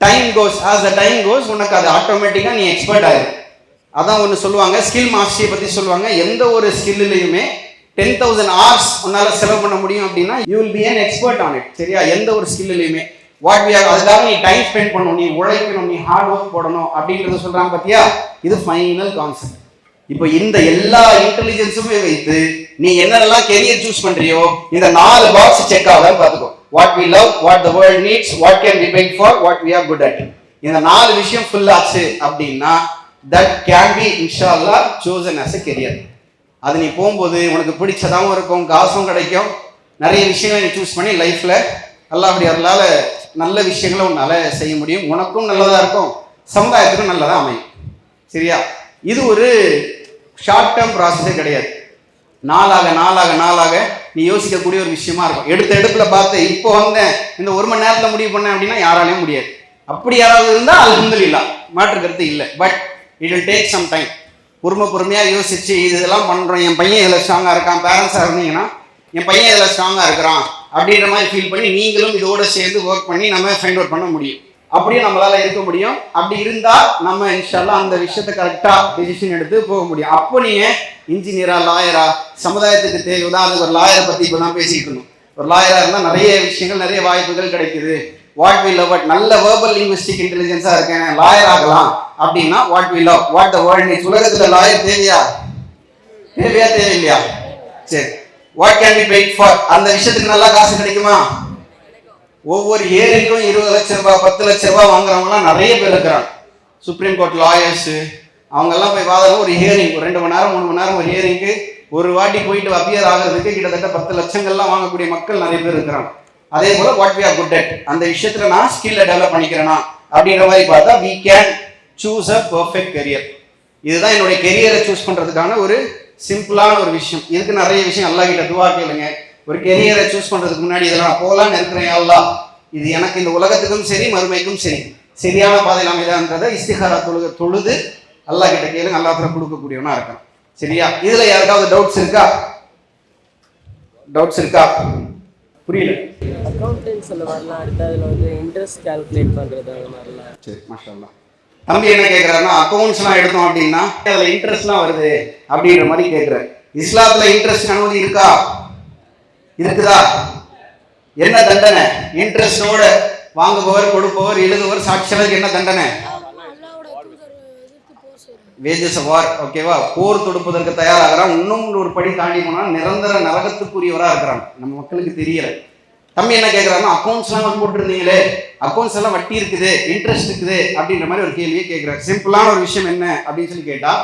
time goes, as the time goes உனக்கு அது ஆட்டோமேட்டிக்காக நீ எக்ஸ்பர்ட் ஆயிடும். அதான் ஒன்று சொல்லுவாங்க, ஸ்கில் மாஸ்டரியை பற்றி சொல்லுவாங்க. எந்த ஒரு ஸ்கில்லையுமே 10,000 hours உன்னால செலவு பண்ண முடியும் அப்படின்னா you will be an expert on it, சரியா? எந்த ஒரு ஸ்கில்லையுமே வாட் வி ஆர், அதுக்காக நீ டைம் ஸ்பெண்ட் பண்ணணும், நீ உழைக்கணும், நீ ஹார்ட் ஒர்க் போடணும் அப்படின்றத சொல்றாங்க பார்த்தியா? இது ஃபைனல் கான்செப்ட். இப்போ இந்த எல்லா இன்டெலிஜென்ஸுமே வைத்து நீ என்னெல்லாம் கெரியர் சூஸ் பண்றியோ இந்த 4 பாக்ஸ் செக் ஆகுதான்னு பார்த்துக்கோ. What we love, what the world needs, what can be paid for, what we are good at. இந்த 4 விஷயம் ஃபுல் ஆச்சு அப்படின்னா தட் கேன் பி இன்ஷால்லா சோசன் ஆஸ் எ கெரியர். அது நீ போகும்போது உனக்கு பிடிச்சதாகவும் இருக்கும், காசும் கிடைக்கும், நிறைய விஷயங்களை நீ சூஸ் பண்ணி லைஃப்ல அல்லாஹ்வுடைய அருளால நல்ல விஷயங்களை உன்னால செய்ய முடியும். உனக்கும் நல்லதா இருக்கும், சமுதாயத்துக்கும் நல்லதா அமையும், சரியா? இது ஒரு ஷார்ட் டேர்ம் ப்ராசஸே கிடையாது. நாளாக நீ யோசிக்கக்கூடிய ஒரு விஷயமா இருக்கும். எடுப்புல பார்த்து இப்போ வந்தேன், இந்த 1 மணி நேரத்தில் முடிவு பண்ணேன் அப்படின்னா யாராலையும் முடியாது. அப்படி யாராவது இருந்தால் அல்ஹம்துலில்லாஹ், மாற்று கருத்து இல்லை. But it will take some time. பொறுமையாக யோசிச்சு இதெல்லாம் பண்ணுறோம், என் பையன் இதில் ஸ்ட்ராங்காக இருக்கான், பேரண்ட்ஸாக இருந்தீங்கன்னா என் பையன் இதில் ஸ்ட்ராங்காக இருக்கிறான் அப்படின்ற மாதிரி ஃபீல் பண்ணி நீங்களும் இதோட சேர்ந்து ஒர்க் பண்ணி நம்ம ஃபைண்ட் அவுட் பண்ண முடியும். அப்படியே நம்மளால இருக்க முடியும். அப்படி இருந்தால் நம்ம இன்ஷால்லா அந்த விஷயத்தை கரெக்டாக டிசிஷன் எடுத்து போக முடியும். அப்போ நீங்கள் இன்ஜினியரா, லாயரா, சமுதாயத்துக்கு தேவை. உதாரணத்துக்கு ஒரு லாயரை பற்றி இப்போ தான் பேசிட்டு இருந்தோம். ஒரு லாயராக இருந்தால் நிறைய விஷயங்கள், நிறைய வாய்ப்புகள் கிடைக்குது. வாட் வி லவ், நல்ல வேர்பல் லிங்குவிஸ்டிக் இன்டெலிஜென்ஸாக இருக்கேன், லாயர் ஆகலாம் அப்படின்னா what we love, what the world needs. உலகத்தில் லாயர் தேவையா தேவையில்லையா? சரி, what can be paid for, அந்த விஷயத்துக்கு நல்லா காசு கிடைக்குமா? ஒவ்வொரு ஏரிக்கும் 20 லட்சம் ரூபாய், 10 லட்சம் ரூபாய் வாங்குறவங்கலாம் நிறைய பேர் இருக்கிறாங்க. சுப்ரீம் கோர்ட் லாயர்ஸ் அவங்கெல்லாம் போய் வாதம், ஒரு ஹியரிங், ஒரு 2 மணி நேரம் 3 மணி நேரம் ஒரு ஹியரிங்க்கு ஒரு வாட்டி போயிட்டு அப்பியர் ஆகிறதுக்கு கிட்டத்தட்ட 10 லட்சங்கள்லாம் வாங்கக்கூடிய மக்கள் நிறைய பேர் இருக்கிறாங்க. அதே போல what we are good at, அந்த விஷயத்துல நான் ஸ்கில்லை டெவலப் பண்ணிக்கிறேனா அப்படின்ற மாதிரி பார்த்தா we can choose a perfect career. இதுதான் என்னுடைய கெரியரை சூஸ் பண்றதுக்கான ஒரு சிம்பிளான ஒரு விஷயம். இதுக்கு நிறைய விஷயம் அல்லாஹ் கிட்ட துவா கேளுங்க. ஒரு கெரியரை சூஸ் பண்றதுக்கு முன்னாடி இதெல்லாம் நான் போகலான்னு இருக்கிறேன், அல்லாஹ் இது எனக்கு இந்த உலகத்துக்கும் சரி மறுமைக்கும் சரி சரியான பாதையில் அமைதான்றதை இஸ்திகாரா தொழுது அல்லாஹ் கிட்ட கேளுங்க. அல்லாஹ் தஆலா கொடுக்கக்கூடியவனா இருக்கான். சரியா? இதுல யாருக்காவது டவுட்ஸ் இருக்கா? புரியல. அக்கௌண்டன்ஸ் அந்த மாதிரிலாம் எடுத்து அதில் வந்து இன்ட்ரெஸ்ட் கால்குலேட் பண்ணுறது அந்த மாதிரிலாம். சரி, மாஷாஅல்லாஹ். தம்பி என்ன கேட்குறாருன்னா, அக்கௌண்ட்ஸ்லாம் எடுத்தோம் அப்படின்னா அதில் இன்ட்ரெஸ்ட்லாம் வருது அப்படின்ற மாதிரி கேட்குறாரு. இஸ்லாத்தில் இன்ட்ரெஸ்ட் அனுமதி இருக்குதா? என்ன தண்டனை? இன்ட்ரெஸ்டோட வாங்குபவர், கொடுப்பவர், எழுதுவர், சாட்சியாளருக்கு என்ன தண்டனை? வேஜஸ் ஆஃப் வார். ஓகேவா? போர் தொடுப்பதற்கு தயாராகிறான். இன்னும் ஒரு படி தாண்டி போனால் நிரந்தர நரகத்துக்குரியவராக இருக்கிறாங்க. நம்ம மக்களுக்கு தெரியல. தம்பி என்ன கேட்குறாருன்னா, அக்கௌண்ட்ஸ்லாம் போட்டுருந்தீங்களே, அக்கௌண்ட்ஸ் எல்லாம் வட்டி இருக்குது, இன்ட்ரெஸ்ட் இருக்குது அப்படின்ற மாதிரி ஒரு கேள்வியே கேட்குறாரு. சிம்பிளான ஒரு விஷயம் என்ன அப்படின்னு சொல்லி கேட்டால்,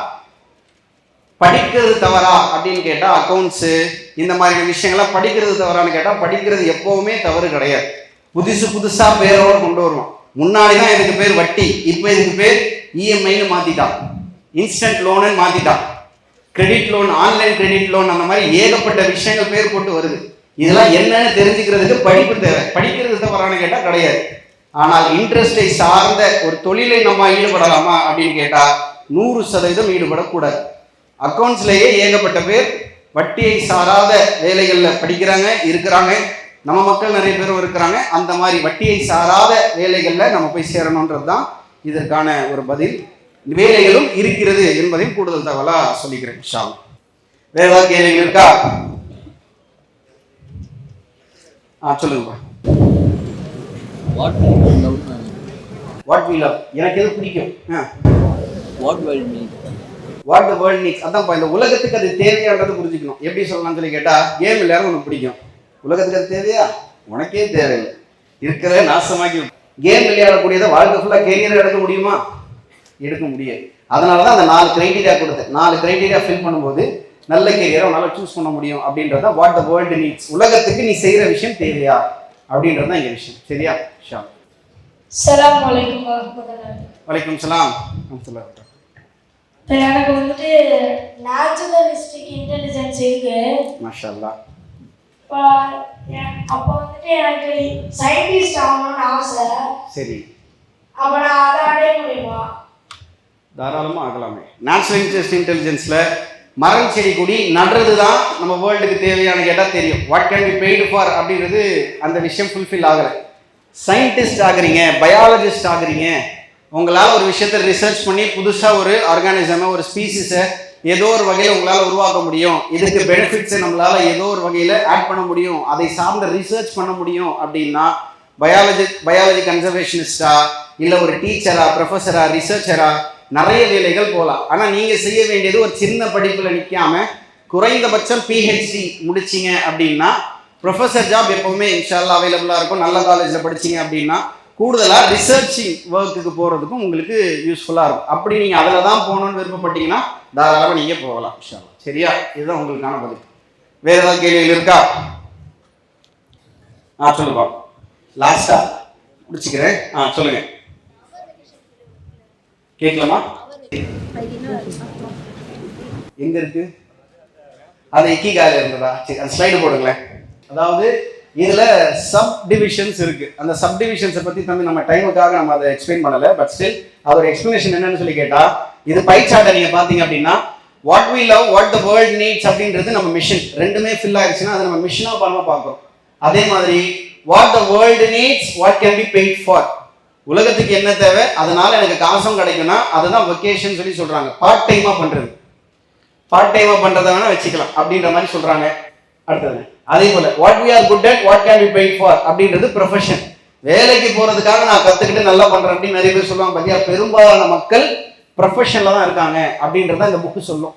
படிக்கிறது தவறா அப்படின்னு கேட்டால் அக்கௌண்ட்ஸு இந்த மாதிரியான விஷயங்கள்லாம் படிக்கிறது தவறான்னு கேட்டால் படிக்கிறது எப்போவுமே தவறு கிடையாது. புதுசாக பேரோடு கொண்டு வருவோம். முன்னாடி தான் இதுக்கு பேர் வட்டி, இப்போ இதுக்கு பேர் இஎம்ஐன்னு மாற்றிட்டான், இன்ஸ்டன்ட் லோனுன்னு மாற்றிட்டான், credit loan, online credit loan, அந்த மாதிரி ஏகப்பட்ட விஷயங்கள் பேர் போட்டு வருது. இதெல்லாம் என்னன்னு தெரிஞ்சுக்கிறதுக்கு படிப்பு தேவை. படிக்கிறது தவறானு கேட்டால் கிடையாது. ஆனால் இன்ட்ரெஸ்டை சார்ந்த ஒரு தொழிலை நம்ம ஈடுபடலாமா அப்படின்னு கேட்டால் 100% ஈடுபடக்கூடாது. அக்கௌண்ட்ஸ்லேயே ஏகப்பட்ட பேர் வட்டியை சாராத வேலைகளில் படிக்கிறாங்க, இருக்கிறாங்க. நம்ம மக்கள் நிறைய பேரும் இருக்கிறாங்க. அந்த மாதிரி வட்டியை சாராத வேலைகளில் நம்ம போய் சேரணுன்றது தான் இதற்கான ஒரு பதில். வேலைகளும் இருக்கிறது என்பதையும் கூடுதல் தகவலாக சொல்லிக்கிறேன். இன்ஷா அல்லாஹ். வேற ஏதாவது கேள்விகள் இருக்கா? சொல்லுங்கப்பா. வாட் வி லவ், எனக்கு எது பிடிக்கும்? What world need, what the world needs. அதான்ப்பா, இந்த உலகத்துக்கு அது தேவையானது புரிஞ்சுக்கணும். எப்படி சொல்லலாம்னு சொல்லி கேட்டால், கேம் விளையாட உனக்கு பிடிக்கும், உலகத்துக்கு அது தேவையா? உனக்கே தேவையில்லை, இருக்கிறத நாசமாக்கி. கேம் விளையாடக்கூடியதை வாழ்க்கை ஃபுல்லாக கேரியர் எடுக்க முடியுமா? எடுக்க முடியாது. அதனால தான் அந்த 4 கிரைட்டீரியா கொடுத்தேன். 4 கிரைட்டீரியா ஃபில் பண்ணும்போது நல்ல கேரியரை உன்னால் சூஸ் பண்ண முடியும் அப்படின்றத வாட் த வேர்ல்டு நீட்ஸ். உலகத்துக்கு நீ செய்கிற விஷயம் தேவையா அப்படின்றது தான் இங்கே விஷயம். சரியா? ஷா. அஸ்ஸலாமு அலைக்கும் வரஹ்மத்துல்லாஹி. வலைக்கும் சலாம் வரஹ்மத்துல்லாஹி. இப்போ எனக்கு வந்துட்டு நேச்சுரலிஸ்டிக் இன்டெலிஜென்ஸ் இருக்கு. மாஷா அல்லாஹ். அப்போ வந்துட்டு எனக்கு சயின்டிஸ்ட் ஆகணும்னு ஆசை. சரி, அப்போ நான் அதை அடைய முடியுமா? தாராளமாக ஆகலாமே. நேச்சுரல் இன்டெலிஜென்ஸில் மரம் செடி கொடி நடுறது தான் நம்ம வேர்ல்டுக்கு தேவையான கேட்டால் தெரியும். What can B paid for அப்படின்றது அந்த விஷயம் ஃபுல்ஃபில் ஆகலை. சயின்டிஸ்ட் ஆகுறீங்க, பயாலஜிஸ்ட் ஆகுறீங்க, உங்களால் ஒரு விஷயத்தை ரிசர்ச் பண்ணி புதுசாக ஒரு ஆர்கானிசமை, ஒரு ஸ்பீசிஸை ஏதோ ஒரு வகையில் உங்களால் உருவாக்க முடியும், இதுக்கு பெனிஃபிட்ஸை நம்மளால் ஏதோ ஒரு வகையில் ஆட் பண்ண முடியும், அதை சார்ந்த ரிசர்ச் பண்ண முடியும் அப்படின்னா பயாலஜி கன்சர்வேஷனிஸ்டா, இல்லை ஒரு டீச்சரா, ப்ரொஃபஸரா, ரிசர்ச்சரா, நிறைய வேலைகள் போகலாம். ஆனால் நீங்கள் செய்ய வேண்டியது ஒரு சின்ன படிப்பில் நிற்காம குறைந்தபட்சம் பிஹெச்டி முடிச்சிங்க அப்படின்னா ப்ரொஃபஸர் ஜாப் எப்போவுமே இன்ஷால்லா அவைலபிளாக இருக்கும். நல்ல காலேஜில் படிச்சிங்க அப்படின்னா கூடுதலாக ரிசர்ச்சிங் ஒர்க்குக்கு போகிறதுக்கும் உங்களுக்கு யூஸ்ஃபுல்லாக இருக்கும். அப்படி நீங்கள் அதில் தான் போகணுன்னு விருப்பப்பட்டீங்கன்னா தாராளமாக நீங்கள் போகலாம் இன்ஷால்லா. சரியா? இதுதான் உங்களுக்கான பதில். வேறு ஏதாவது கேள்விகள் இருக்கா? சொல்லுப்பா. லாஸ்டா முடிச்சுக்கிறேன். சொல்லுங்க. கேட்கலாமா? எங்க இருக்கு? அது இக்கிகால இருந்ததா? சரி, அந்த ஸ்லைடு போடுங்களேன். அதாவது இதுல சப் டிவிஷன்ஸ் இருக்கு. அந்த சப் டிவிஷன்ஸை பத்தி தம்பி நம்ம டைமுக்காக நம்ம அதை எக்ஸ்பிளைன் பண்ணல. பட் ஸ்டில் அதோட எக்ஸ்பிளனேஷன் என்னன்னு சொல்லி கேட்டா, இது பை சார்ட்டை நீங்க பாத்தீங்க அப்படின்னா what we love, what the world needs அப்படின்றது நம்ம மிஷன். ரெண்டுமே ஃபில் ஆயிடுச்சுன்னா அதை நம்ம மிஷனா பண்ண பார்க்கிறோம். அதே மாதிரி what the world needs, what can be paid for, உலகத்துக்கு என்ன தேவை, அதனால எனக்கு காசும் கிடைக்கும்னா அதுதான் வெக்கேஷன் சொல்லி சொல்றாங்க. பார்ட் டைமா பண்றது, பார்ட் டைமா பண்றதை வேணா வச்சுக்கலாம் அப்படின்ற மாதிரி சொல்றாங்க. அடுத்தது அதே போல what we are good at, what can be paid for அப்படின்றது ப்ரொஃபஷன். வேலைக்கு போறதுக்காக நான் கத்துக்கிட்டு நல்லா பண்றேன் அப்படின்னு நிறைய பேர் சொல்லுவாங்க. பாத்தியா, பெரும்பாலான மக்கள் ப்ரொஃபஷன்ல தான் இருக்காங்க அப்படின்றத இந்த புக்கு சொல்லும்.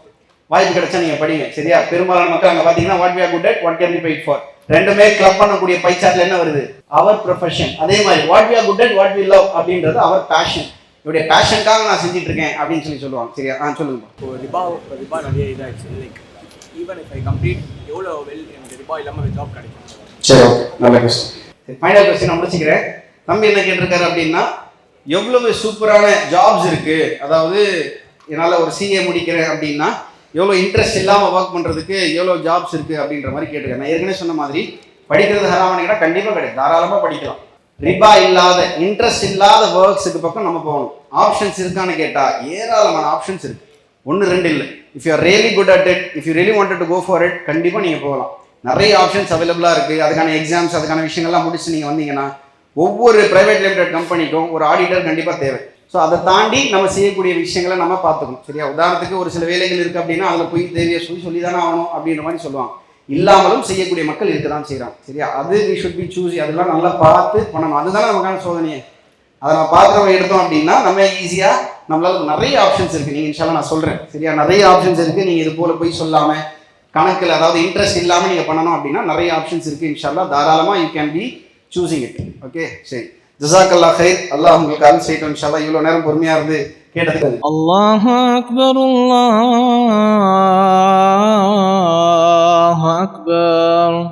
வாய்ப்பு கிடைச்சா நீங்க படிங்க. சரியா? பெரும்பாலான மக்கள் அங்க பாத்தீங்கன்னா what we are good at, what can be paid for ரெண்டுமே கிளப் பண்ணக்கூடிய பை சார்ட்ல என்ன வருது? அவர் ப்ரொஃபஷன். அதே மாதிரி what we are good at, what we love அப்படின்றது அவர் பேஷன். இவருடைய பேஷனுக்காக நான் செஞ்சுட்டு இருக்கேன் அப்படின்னு சொல்லி சொல்லுவாங்க. சரியா? சொல்லுங்க. இப்போ ரிபா நிறைய இதாகிடுச்சு. Like even if I complete எவ்வளோ வெல் எனக்கு ரிபா இல்லாமல் ஜாப் கிடைக்கும். சரி, ஓகே, நல்ல கொஸ்டின். ஃபைனல் கொஸ்டின் நான் முடிச்சுக்கிறேன். தம்பி என்ன கேட்டிருக்காரு அப்படின்னா, எவ்வளவு சூப்பரான ஜாப்ஸ் இருக்கு, அதாவது என்னால் ஒரு சிஏ முடிக்கிறேன் அப்படின்னா எவ்வளோ இன்ட்ரெஸ்ட் இல்லாமல் ஒர்க் பண்ணுறதுக்கு எவ்வளோ ஜாப்ஸ் இருக்குது அப்படின்ற மாதிரி கேட்டிருக்கேன். நான் ஏற்கனவே சொன்ன மாதிரி படிக்கிறது ஹராமான்னு கேட்டால் கண்டிப்பாக கிடையாது, தாராளமாக படிக்கலாம். ரிபா இல்லாத இன்ட்ரெஸ்ட் இல்லாத ஒர்க்ஸுக்கு பக்கம் நம்ம போகணும். ஆப்ஷன்ஸ் இருக்கான்னு கேட்டால் ஏராளமான ஆப்ஷன்ஸ் இருக்குது, 1-2 இல்லை. If you are really good at it, if you really wanted to go for it, கண்டிப்பாக நீங்கள் போகலாம். நிறைய ஆப்ஷன்ஸ் அவைலபிளாக இருக்குது. அதுக்கான எக்ஸாம்ஸ் அதுக்கான விஷயங்கள்லாம் முடிச்சு நீங்கள் வந்தீங்கன்னா ஒவ்வொரு ப்ரைவேட் லிமிடெட் கம்பெனிக்கும் ஒரு ஆடிட்டர் கண்டிப்பாக தேவை. ஸோ அதை தாண்டி நம்ம செய்யக்கூடிய விஷயங்களை நம்ம பார்த்துக்கணும். சரியா? உதாரணத்துக்கு ஒரு சில வேலைகள் இருக்குது அப்படின்னா அதில் போய் தேவையை சொல்லி தானே ஆகணும் அப்படின்ற மாதிரி சொல்லுவாங்க. இல்லாமலும் செய்யக்கூடிய மக்கள் இருக்க தான் செய்கிறாங்க. சரியா? அது வி ஷுட் பி சூஸ். அதெல்லாம் நல்லா பார்த்து பண்ணணும். அதுதானே நமக்கான சோதனையே. அதை நம்ம பார்த்து எடுத்தோம் அப்படின்னா நம்ம ஈஸியாக நம்மளால நிறைய ஆப்ஷன்ஸ் இருக்குது. நீங்கள் இன்ஷால்லா நான் சொல்கிறேன். சரியா? நிறைய ஆப்ஷன்ஸ் இருக்குது. நீங்கள் இது போல் போய் சொல்லாமல் கணக்கில் அதாவது இன்ட்ரெஸ்ட் இல்லாமல் நீங்கள் பண்ணணும் அப்படின்னா நிறைய ஆப்ஷன்ஸ் இருக்குது. இன்ஷால்லா தாராளமாக you can be choosing it. Okay, சரி. ஜஸாக்கல்லாஹ் கைர். அல்லாஹ் உங்களுக்கு அருள் செய்யட்டும் இன்ஷால்லா. இவ்வளோ நேரம் பொறுமையாக இருந்து கேட்டதுக்கு அல்லாஹு அக்பர், அல்லாஹு அக்பர்.